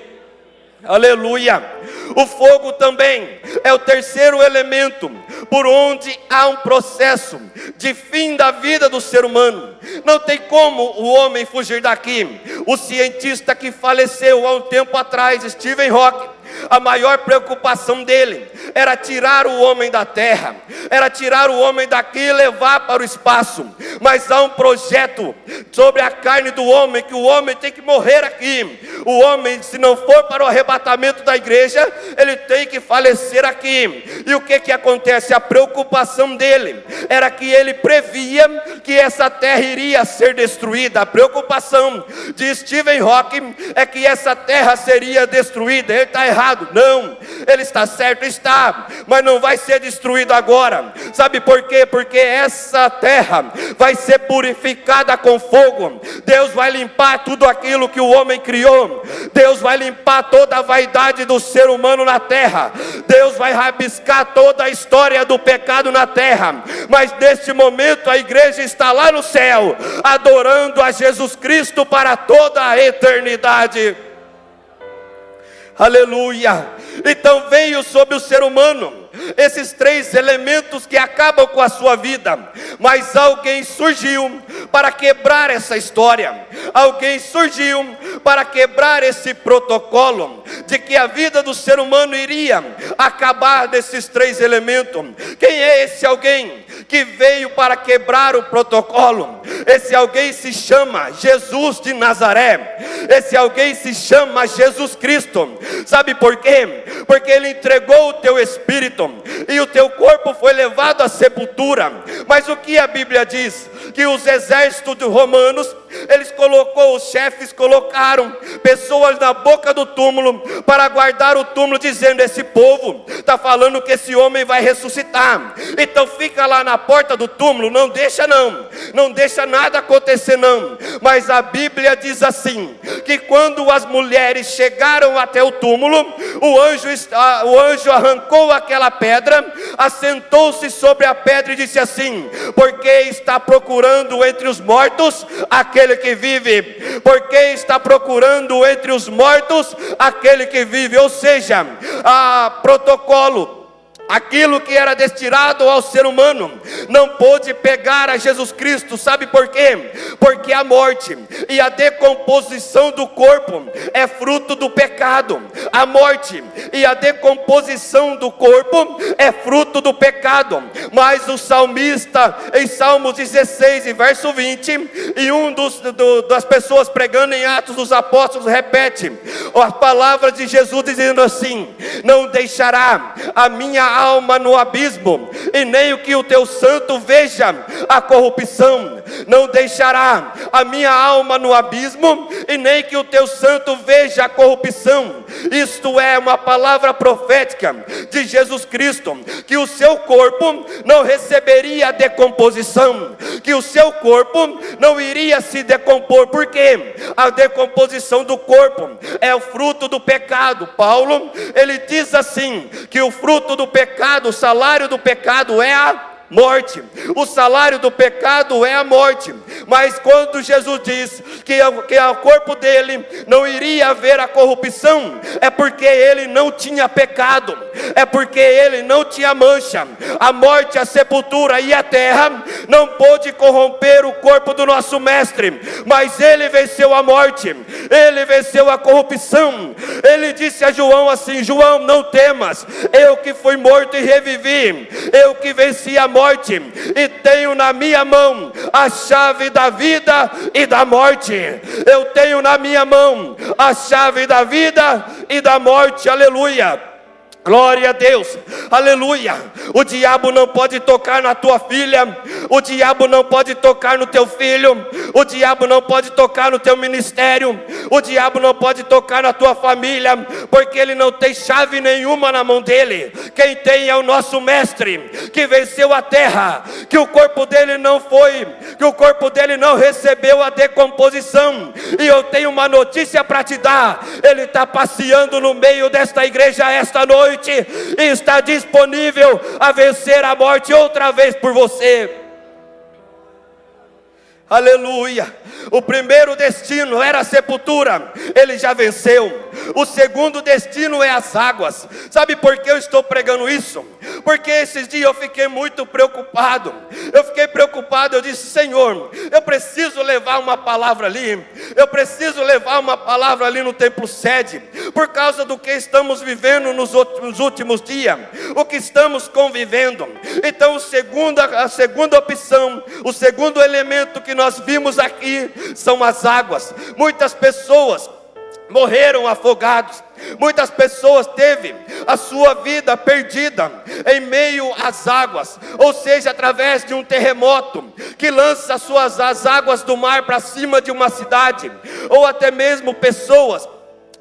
Aleluia. O fogo também é o terceiro elemento por onde há um processo de fim da vida do ser humano. Não tem como o homem fugir daqui. O cientista que faleceu há um tempo atrás, Stephen Hawking, a maior preocupação dele era tirar o homem da terra, era tirar o homem daqui e levar para o espaço. Mas há um projeto sobre a carne do homem, que o homem tem que morrer aqui. O homem, se não for para o arrebatamento da igreja, ele tem que falecer aqui. E o que acontece? A preocupação dele era que ele previa que essa terra iria ser destruída. A preocupação de Stephen Hawking é que essa terra seria destruída. Ele está errado? Não. Ele está certo? Está. Mas não vai ser destruído agora. Sabe por quê? Porque essa terra vai ser purificada com fogo. Deus vai limpar tudo aquilo que o homem criou. Deus vai limpar toda a vaidade do ser humano na terra. Deus vai rabiscar toda a história do pecado na terra. Mas neste momento a igreja está lá no céu, adorando a Jesus Cristo para toda a eternidade. Aleluia. Então veio sobre o ser humano esses três elementos que acabam com a sua vida. Mas alguém surgiu para quebrar essa história. Alguém surgiu para quebrar esse protocolo de que a vida do ser humano iria acabar desses três elementos. Quem é esse alguém que veio para quebrar o protocolo? Esse alguém se chama Jesus de Nazaré. Esse alguém se chama Jesus Cristo. Sabe por quê? Porque ele entregou o teu espírito e o teu corpo foi levado à sepultura. Mas o que a Bíblia diz? Que os exércitos romanos, os chefes colocaram pessoas na boca do túmulo para guardar o túmulo, dizendo: esse povo está falando que esse homem vai ressuscitar, então fica lá na porta do túmulo, não deixa nada acontecer não. Mas a Bíblia diz assim, que quando as mulheres chegaram até o túmulo, o anjo arrancou aquela pedra, assentou-se sobre a pedra e disse assim: porque está procurando entre os mortos aquele que vive? Porque está procurando entre os mortos aquele que vive. Ou seja, protocolo, aquilo que era destinado ao ser humano, não pôde pegar a Jesus Cristo. Sabe por quê? Porque a morte e a decomposição do corpo é fruto do pecado. A morte e a decomposição do corpo é fruto do pecado. Mas o salmista, em Salmos 16 e verso 20, e das pessoas pregando em Atos dos Apóstolos repete as palavras de Jesus, dizendo assim: não deixará a minha alma no abismo, e nem o que o teu santo veja a corrupção. Não deixará a minha alma no abismo, e nem que o teu santo veja a corrupção. Isto é uma palavra profética de Jesus Cristo, que o seu corpo não receberia decomposição, que o seu corpo não iria se decompor, porque a decomposição do corpo é o fruto do pecado. Paulo, ele diz assim, que o fruto do pecado, o salário do pecado é a morte. O salário do pecado é a morte. Mas quando Jesus diz que ao corpo dele não iria haver a corrupção, é porque ele não tinha pecado, é porque ele não tinha mancha. A morte, a sepultura e a terra não pôde corromper o corpo do nosso mestre, mas ele venceu a morte, ele venceu a corrupção. Ele disse a João assim: João, não temas, eu que fui morto e revivi, eu que venci a morte, e tenho na minha mão a chave da vida e da morte. Eu tenho na minha mão a chave da vida e da morte. Aleluia. Glória a Deus, aleluia. O diabo não pode tocar na tua filha, o diabo não pode tocar no teu filho, o diabo não pode tocar no teu ministério, o diabo não pode tocar na tua família, porque ele não tem chave nenhuma na mão dele. Quem tem é o nosso mestre, que venceu a terra, que o corpo dele não recebeu a decomposição. E eu tenho uma notícia para te dar: ele está passeando no meio desta igreja esta noite, e está disponível a vencer a morte outra vez por você. Aleluia. O primeiro destino era a sepultura, ele já venceu. O segundo destino é as águas. Sabe por que eu estou pregando isso? Porque esses dias eu fiquei muito preocupado. Eu disse: Senhor, eu preciso levar uma palavra ali, eu preciso levar uma palavra ali no templo sede, por causa do que estamos vivendo nos últimos dias, o que estamos convivendo. Então a segunda opção, o segundo elemento que nós vimos aqui são as águas. Muitas pessoas morreram afogados. Muitas pessoas teve a sua vida perdida em meio às águas, ou seja, através de um terremoto que lança as águas do mar para cima de uma cidade, ou até mesmo pessoas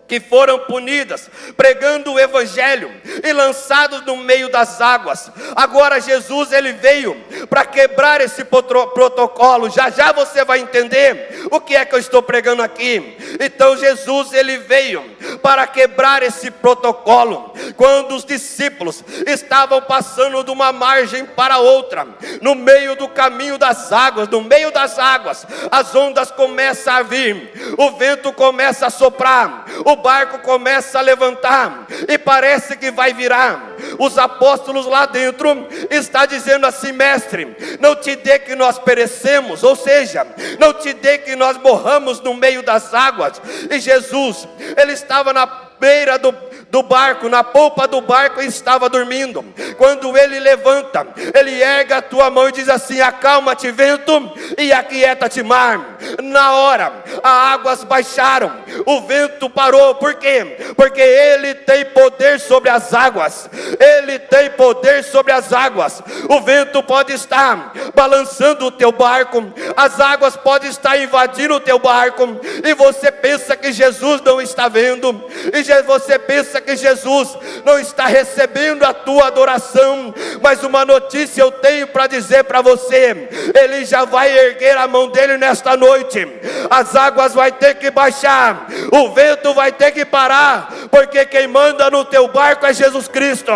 que foram punidas, pregando o evangelho e lançados no meio das águas. Agora Jesus, ele veio para quebrar esse protocolo. Já já você vai entender o que é que eu estou pregando aqui. Então Jesus, ele veio para quebrar esse protocolo. Quando os discípulos estavam passando de uma margem para outra, no meio do caminho das águas, no meio das águas, as ondas começam a vir, o vento começa a soprar, o barco começa a levantar e parece que vai virar. Os apóstolos lá dentro estão dizendo assim: mestre, não te dê que nós perecemos, ou seja, não te dê que nós morramos no meio das águas. E Jesus, ele estava na beira do barco, na polpa do barco, e estava dormindo. Quando ele levanta, ele ergue a tua mão e diz assim: acalma-te vento e aquieta-te mar. Na hora, as águas baixaram, o vento parou. Por quê? Porque ele tem poder sobre as águas. Ele tem poder sobre as águas. O vento pode estar balançando o teu barco, as águas podem estar invadindo o teu barco, e você pensa que Jesus não está vendo, e você pensa que Jesus não está recebendo a tua adoração. Mas uma notícia eu tenho para dizer para você: ele já vai erguer a mão dele nesta noite. As águas vai ter que baixar, o vento vai ter que parar, porque quem manda no teu barco é Jesus Cristo,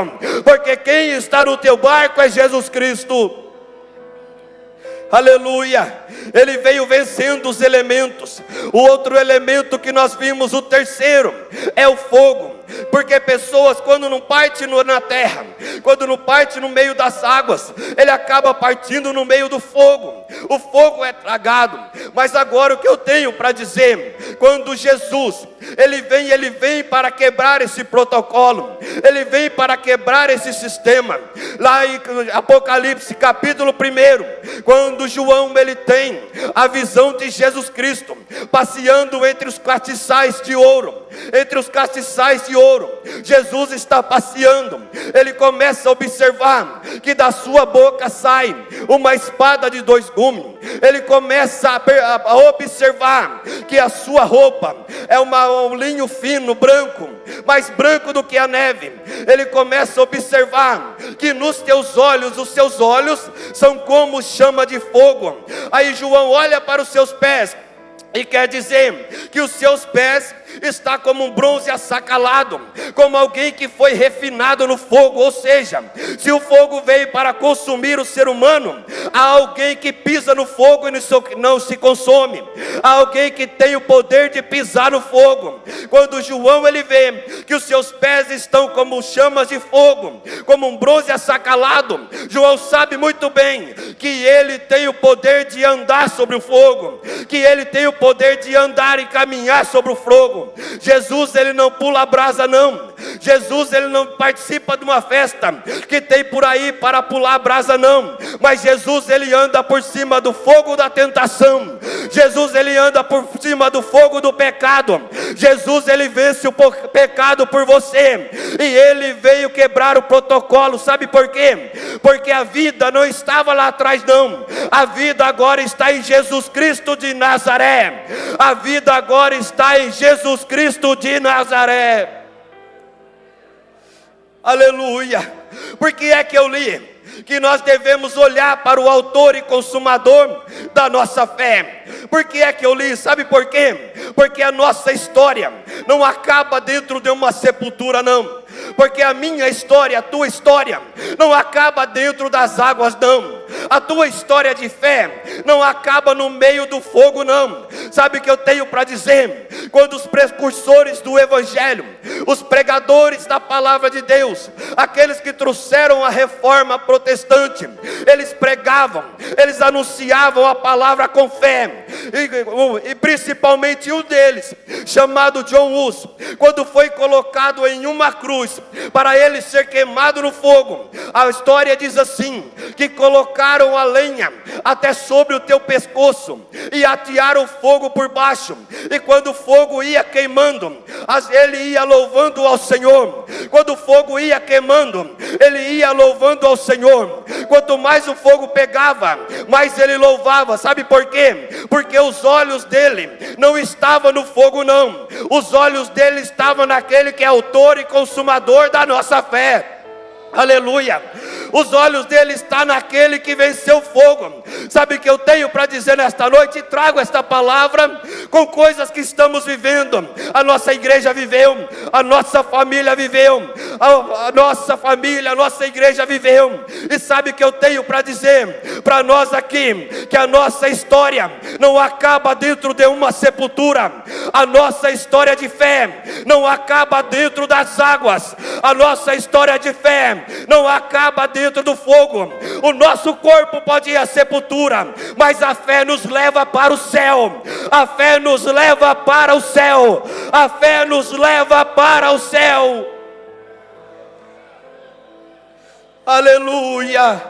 porque quem está no teu barco é Jesus Cristo. Aleluia. Ele veio vencendo os elementos. O outro elemento que nós vimos, o terceiro, é o fogo. Porque pessoas, quando não partem na terra, quando não partem no meio das águas, ele acaba partindo no meio do fogo. O fogo é tragado. Mas agora o que eu tenho para dizer: quando Jesus, ele vem para quebrar esse protocolo, ele vem para quebrar esse sistema. Lá em Apocalipse capítulo 1, quando João, ele tem a visão de Jesus Cristo passeando entre os castiçais de ouro, Jesus está passeando. Ele começa a observar que da sua boca sai uma espada de 2 gumes. Ele começa a observar que a sua roupa é um linho fino, branco, mais branco do que a neve. Ele começa a observar que nos teus olhos, os seus olhos são como chama de fogo. Aí João olha para os seus pés e quer dizer que os seus pés está como um bronze assacalado, como alguém que foi refinado no fogo. Ou seja, se o fogo veio para consumir o ser humano, há alguém que pisa no fogo e não se consome. Há alguém que tem o poder de pisar no fogo. Quando João, ele vê que os seus pés estão como chamas de fogo, como um bronze assacalado, João sabe muito bem que ele tem o poder de andar sobre o fogo, que ele tem o poder de andar e caminhar sobre o fogo. Jesus, ele não pula a brasa não. Jesus, ele não participa de uma festa que tem por aí para pular a brasa não. Mas Jesus, ele anda por cima do fogo da tentação. Jesus, ele anda por cima do fogo do pecado. Jesus, ele vence o pecado por você. E ele veio quebrar o protocolo. Sabe por quê? Porque a vida não estava lá atrás não. A vida agora está em Jesus Cristo de Nazaré. A vida agora está em Jesus Cristo de Nazaré. Aleluia. Por que é que eu li que nós devemos olhar para o autor e consumador da nossa fé? Por que é que eu li? Sabe por quê? Porque a nossa história não acaba dentro de uma sepultura não. Porque a minha história, a tua história não acaba dentro das águas não. A tua história de fé não acaba no meio do fogo não. Sabe o que eu tenho para dizer? Quando os precursores do evangelho, os pregadores da palavra de Deus, aqueles que trouxeram a reforma protestante, eles pregavam, eles anunciavam a palavra com fé, e principalmente um deles, chamado John Hus, quando foi colocado em uma cruz, para ele ser queimado no fogo, a história diz assim, que colocaram a lenha até sobre o teu pescoço, e atearam o fogo por baixo, e quando o fogo ia queimando, ele ia louvando ao Senhor. Quando o fogo ia queimando, ele ia louvando ao Senhor. Quanto mais o fogo pegava, mais ele louvava. Sabe por quê? Porque os olhos dele não estavam no fogo, não. Os olhos dele estavam naquele que é autor e consumador da nossa fé. Aleluia. Os olhos dele estão naquele que venceu o fogo. Sabe o que eu tenho para dizer nesta noite? Trago esta palavra com coisas que estamos vivendo. A nossa igreja viveu, a nossa família viveu, a nossa família, a nossa igreja viveu. E sabe o que eu tenho para dizer para nós aqui? Que a nossa história não acaba dentro de uma sepultura. A nossa história de fé não acaba dentro das águas. A nossa história de fé não acaba dentro do fogo. O nosso corpo pode ir à sepultura, mas a fé nos leva para o céu. A fé nos leva para o céu. A fé nos leva para o céu. Aleluia.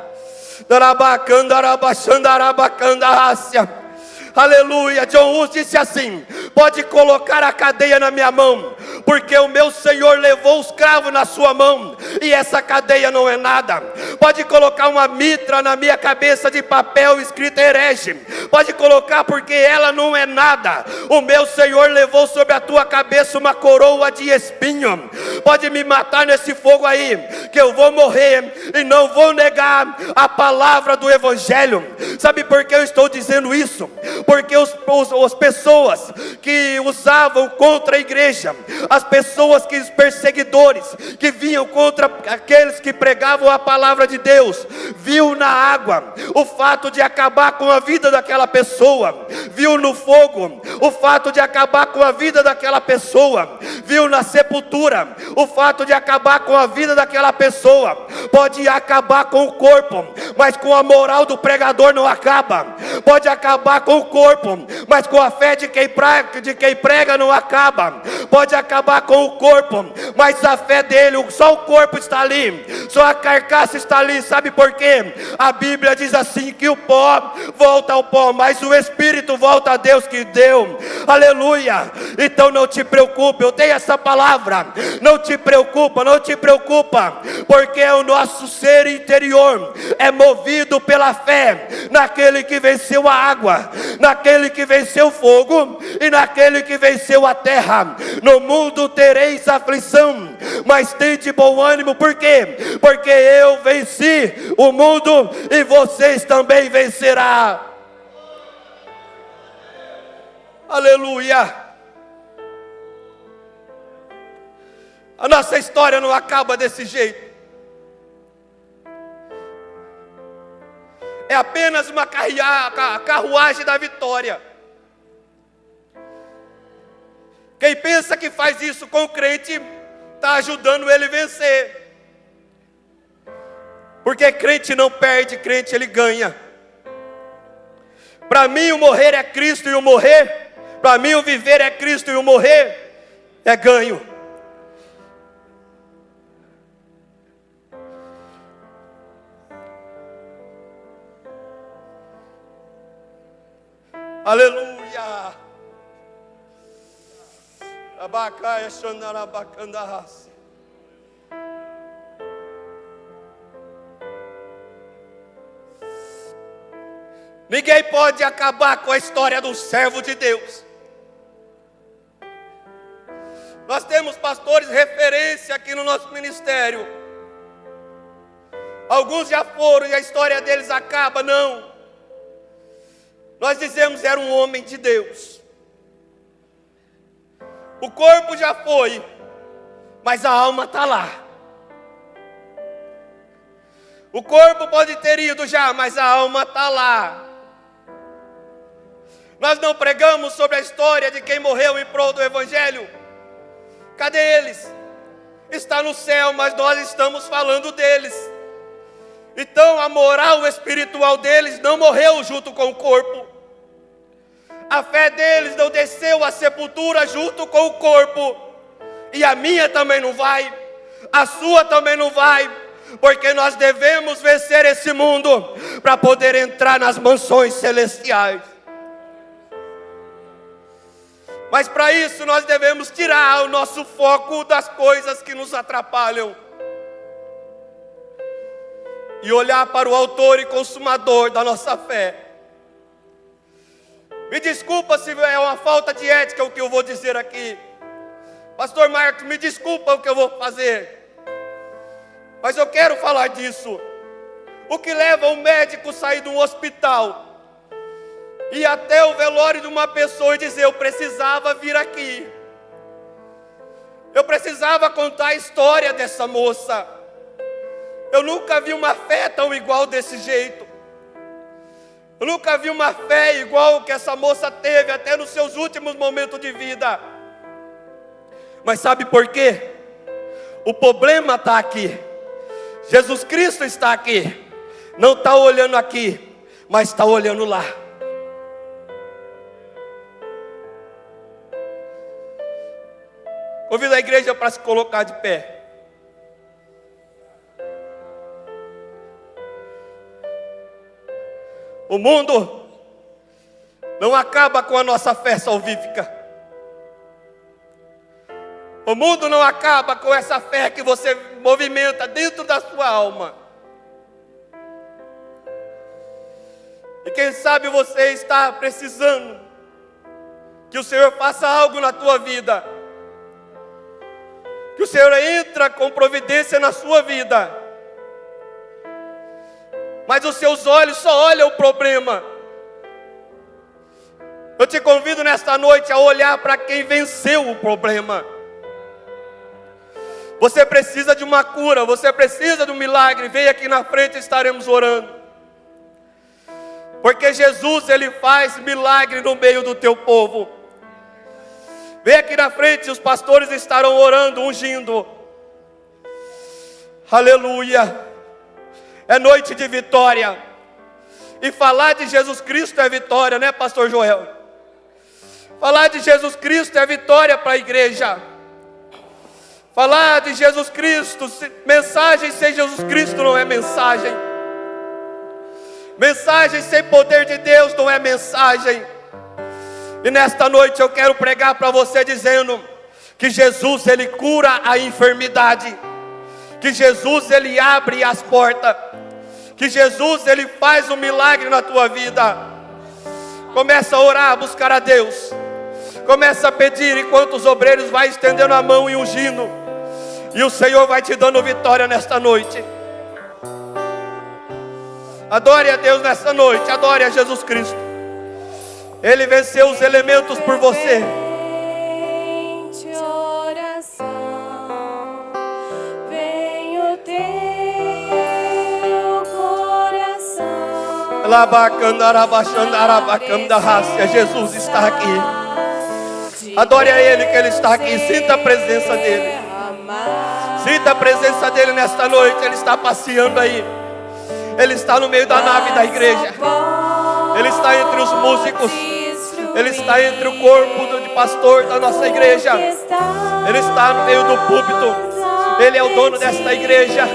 Aleluia. John Hus disse assim: pode colocar a cadeia na minha mão, porque o meu Senhor levou os cravos na sua mão, e essa cadeia não é nada. Pode colocar uma mitra na minha cabeça de papel escrita herege, pode colocar, porque ela não é nada. O meu Senhor levou sobre a tua cabeça uma coroa de espinho. Pode me matar nesse fogo aí, que eu vou morrer e não vou negar a palavra do Evangelho. Sabe por que eu estou dizendo isso? Porque as pessoas que usavam contra a igreja, as pessoas que os perseguidores que vinham contra aqueles que pregavam a palavra de Deus, viu na água o fato de acabar com a vida daquela pessoa, viu no fogo o fato de acabar com a vida daquela pessoa, viu na sepultura o fato de acabar com a vida daquela pessoa. Pode acabar com o corpo, mas com a moral do pregador não acaba. Pode acabar com o corpo, mas com a fé de quem prega não acaba. Pode acabar com o corpo, mas a fé dele, só o corpo está ali, só a carcaça está ali. Sabe por quê? A Bíblia diz assim, que o pó volta ao pó, mas o Espírito volta a Deus que deu. Aleluia. Então não te preocupe, eu tenho essa palavra. Não te preocupa, não te preocupa, porque o nosso ser interior é movido pela fé naquele que venceu a água, naquele que venceu o fogo e naquele que venceu a terra. No mundo tereis aflição, mas tende bom ânimo. Por quê? Porque eu venci o mundo e vocês também vencerão. Aleluia. A nossa história não acaba desse jeito. É apenas uma carruagem da vitória. Quem pensa que faz isso com o crente, está ajudando ele a vencer. Porque crente não perde, crente ele ganha. Para mim o morrer é Cristo e o morrer, para mim o viver é Cristo e o morrer é ganho. Aleluia. Abacaia xandarabacandahas. Ninguém pode acabar com a história do servo de Deus. Nós temos pastores referência aqui no nosso ministério. Alguns já foram e a história deles acaba, não. Nós dizemos, era um homem de Deus. O corpo já foi, mas a alma está lá. O corpo pode ter ido já, mas a alma está lá. Nós não pregamos sobre a história de quem morreu em prol do Evangelho. Cadê eles? está no céu, mas nós estamos falando deles. Então a moral espiritual deles não morreu junto com o corpo. A fé deles não desceu à sepultura junto com o corpo. E a minha também não vai, a sua também não vai, porque nós devemos vencer esse mundo para poder entrar nas mansões celestiais. Mas para isso nós devemos tirar o nosso foco das coisas que nos atrapalham e olhar para o autor e consumador da nossa fé. Me desculpa se é uma falta de ética o que eu vou dizer aqui. Pastor Marcos, me desculpa o que eu vou fazer, mas eu quero falar disso. O que leva um médico a sair de um hospital e até o velório de uma pessoa e dizer: eu precisava vir aqui, eu precisava contar a história dessa moça. Eu nunca vi uma fé tão igual desse jeito. Eu nunca vi uma fé igual que essa moça teve até nos seus últimos momentos de vida. Mas sabe por quê? O problema está aqui. Jesus Cristo está aqui. Não está olhando aqui, mas está olhando lá. Convido a igreja para se colocar de pé. O mundo não acaba com a nossa fé salvífica. O mundo não acaba com essa fé que você movimenta dentro da sua alma. E quem sabe você está precisando que o Senhor faça algo na tua vida, que o Senhor entra com providência na sua vida, mas os seus olhos só olham o problema. Eu te convido nesta noite a olhar para quem venceu o problema. Você precisa de uma cura, você precisa de um milagre. Vem aqui na frente, estaremos orando. Porque Jesus, Ele faz milagre no meio do teu povo. Vem aqui na frente, os pastores estarão orando, ungindo. Aleluia. É noite de vitória. E falar de Jesus Cristo é vitória, né, pastor Joel? Falar de Jesus Cristo é vitória para a igreja. Falar de Jesus Cristo, mensagem sem Jesus Cristo não é mensagem. Mensagem sem poder de Deus não é mensagem. E nesta noite eu quero pregar para você dizendo que Jesus, Ele cura a enfermidade, que Jesus, Ele abre as portas, que Jesus, Ele faz um milagre na tua vida. Começa a orar, a buscar a Deus. Começa a pedir enquanto os obreiros vai estendendo a mão e ungindo. E o Senhor vai te dando vitória nesta noite. Adore a Deus nesta noite, adore a Jesus Cristo. Ele venceu os elementos por você. Venho teu coração. Jesus está aqui. Adore a Ele, que Ele está aqui. Sinta a presença dEle. Sinta a presença dEle nesta noite. Ele está passeando aí. Ele está no meio da nave da igreja. Ele está entre os músicos. Ele está entre o corpo de pastor da nossa igreja. Ele está no meio do púlpito. Ele é o dono desta igreja.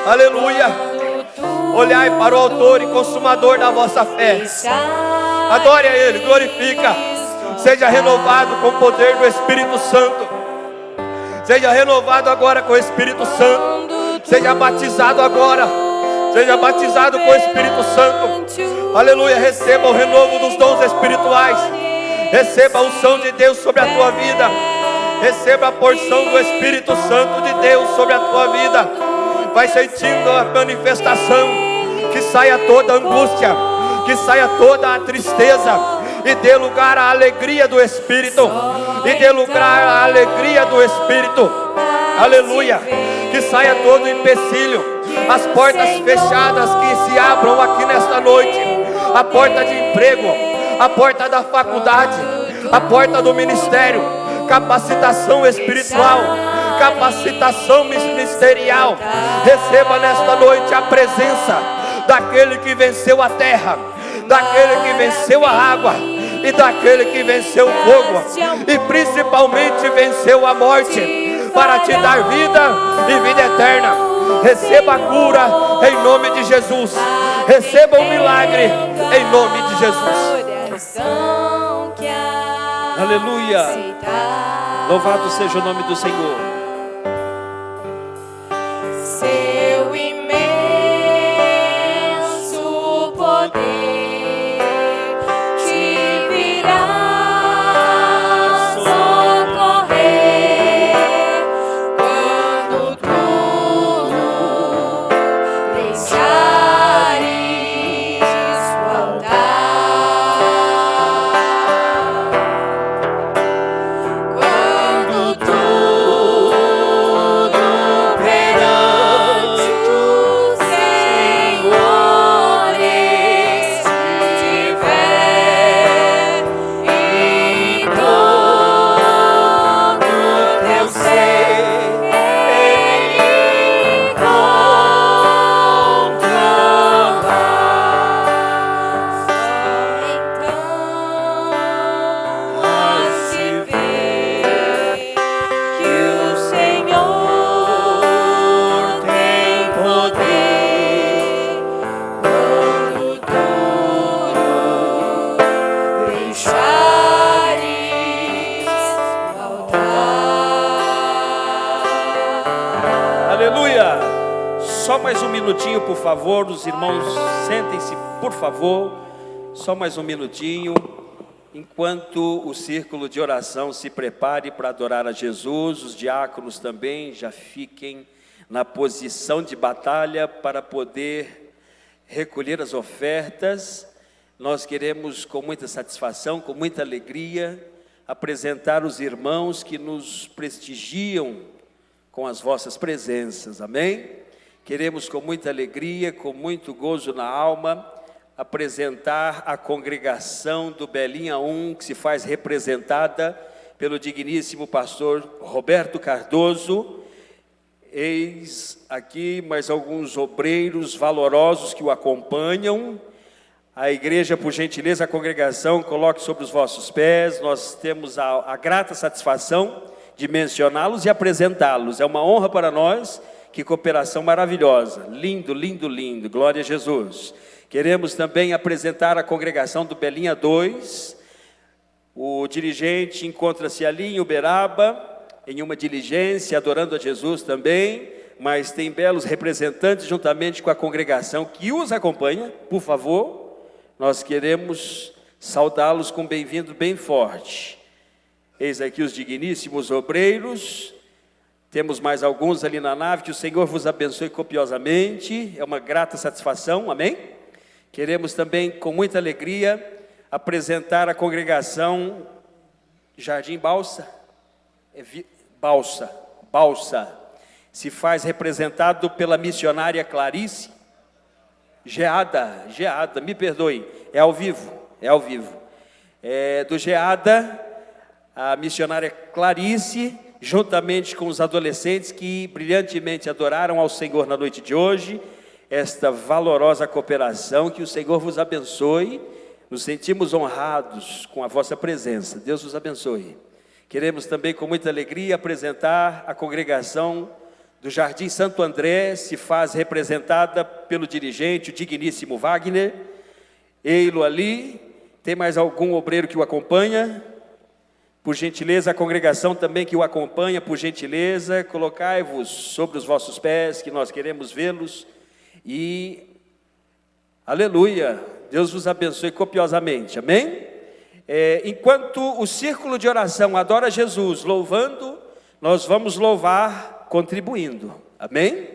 Aleluia. Olhai para o autor e consumador da vossa fé. Adore a Ele, glorifica. Seja renovado com o poder do Espírito Santo. Seja renovado agora com o Espírito Santo. Seja batizado agora. Seja batizado com o Espírito Santo. Aleluia. Receba o renovo dos dons espirituais. Receba a unção de Deus sobre a tua vida. Receba a porção do Espírito Santo de Deus sobre a tua vida. Vai sentindo a manifestação. Que saia toda a angústia, que saia toda a tristeza, e dê lugar à alegria do Espírito. E dê lugar à alegria do Espírito. Aleluia. Que saia todo o empecilho, as portas fechadas que se abram aqui nesta noite. A porta de emprego, a porta da faculdade, a porta do ministério, capacitação espiritual, capacitação ministerial. Receba nesta noite a presença daquele que venceu a terra, daquele que venceu a água e daquele que venceu o fogo e principalmente venceu a morte, para te dar vida e vida eterna. Receba a cura em nome de Jesus. Receba o milagre em nome de Jesus. Aleluia. Louvado seja o nome do Senhor. Seu imenso poder te virá socorrer quando tudo deixares o altar. Quando tudo perante o Senhor estiver e todo teu ser Ele controlar, só então há-se ver que o Senhor tem poder quando tudo deixares o altar. Aleluia. Só mais um minutinho, por favor. Os irmãos, sentem-se, por favor. Só mais um minutinho, enquanto o círculo de oração se prepare para adorar a Jesus. Os diáconos também já fiquem na posição de batalha para poder recolher as ofertas. Nós queremos, com muita satisfação, com muita alegria, apresentar os irmãos que nos prestigiam com as vossas presenças, amém? Queremos, com muita alegria, com muito gozo na alma, apresentar a congregação do Belinha 1, que se faz representada pelo digníssimo pastor Roberto Cardoso. Eis aqui mais alguns obreiros valorosos que o acompanham. A igreja, por gentileza, a congregação, coloque sobre os vossos pés. Nós temos a grata satisfação de mencioná-los e apresentá-los. É uma honra para nós. Que cooperação maravilhosa. Lindo, lindo, lindo. Glória a Jesus. Queremos também apresentar a congregação do Belinha 2. O dirigente encontra-se ali em Uberaba, em uma diligência, adorando a Jesus também, mas tem belos representantes juntamente com a congregação que os acompanha. Por favor, nós queremos saudá-los com bem-vindo bem forte. Eis aqui os digníssimos obreiros. Temos mais alguns ali na nave. Que o Senhor vos abençoe copiosamente. É uma grata satisfação, amém? Queremos também, com muita alegria, apresentar a congregação Jardim Balsa. Balsa. Se faz representado pela missionária Clarice. Geada, me perdoe, é ao vivo. Do Geada, a missionária Clarice, juntamente com os adolescentes que brilhantemente adoraram ao Senhor na noite de hoje, esta valorosa cooperação. Que o Senhor vos abençoe. Nos sentimos honrados com a vossa presença. Deus vos abençoe. Queremos também, com muita alegria, apresentar a congregação do Jardim Santo André, se faz representada pelo dirigente, o digníssimo Wagner. Ei-lo ali. Tem mais algum obreiro que o acompanha? Por gentileza, a congregação também que o acompanha, por gentileza, colocai-vos sobre os vossos pés, que nós queremos vê-los. E, aleluia, Deus vos abençoe copiosamente, amém? Enquanto o círculo de oração adora Jesus louvando, nós vamos louvar contribuindo, amém?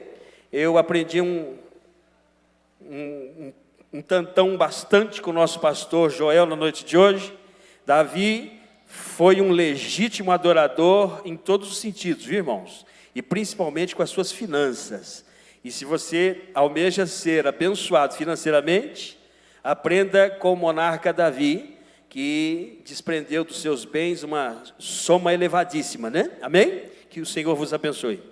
Eu aprendi um tantão bastante com o nosso pastor Joel na noite de hoje. Davi foi um legítimo adorador em todos os sentidos, viu, irmãos? E principalmente com as suas finanças. E se você almeja ser abençoado financeiramente, aprenda com o monarca Davi, que desprendeu dos seus bens uma soma elevadíssima, né? Amém? Que Que o Senhor vos abençoe.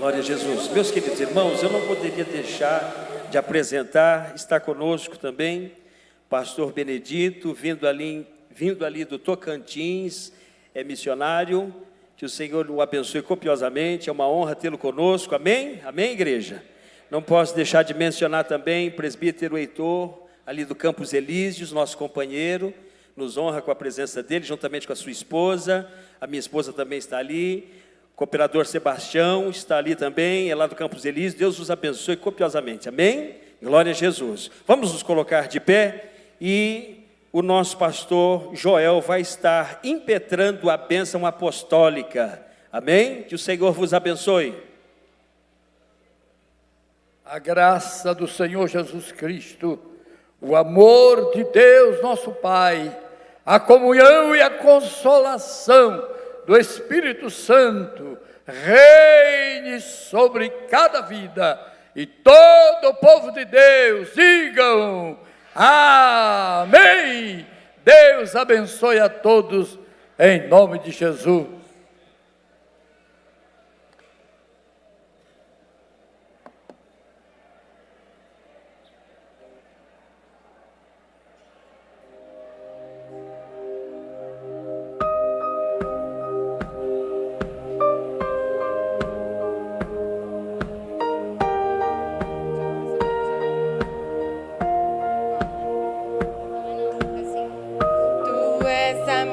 Glória a Jesus. Meus queridos irmãos, eu não poderia deixar de apresentar, está conosco também, pastor Benedito, vindo ali do Tocantins, é missionário. Que o Senhor o abençoe copiosamente, é uma honra tê-lo conosco, amém? Amém, igreja? Não posso deixar de mencionar também o presbítero Heitor, ali do Campos Elíseos, nosso companheiro, nos honra com a presença dele, juntamente com a sua esposa, a minha esposa também está ali, o cooperador Sebastião está ali também, é lá do Campos Elíseos. Deus os abençoe copiosamente, amém? Glória a Jesus. Vamos nos colocar de pé e o nosso pastor Joel vai estar impetrando a bênção apostólica. Amém? Que o Senhor vos abençoe. A graça do Senhor Jesus Cristo, o amor de Deus nosso Pai, a comunhão e a consolação do Espírito Santo reine sobre cada vida, e todo o povo de Deus digam amém. Deus abençoe a todos em nome de Jesus. Tu és a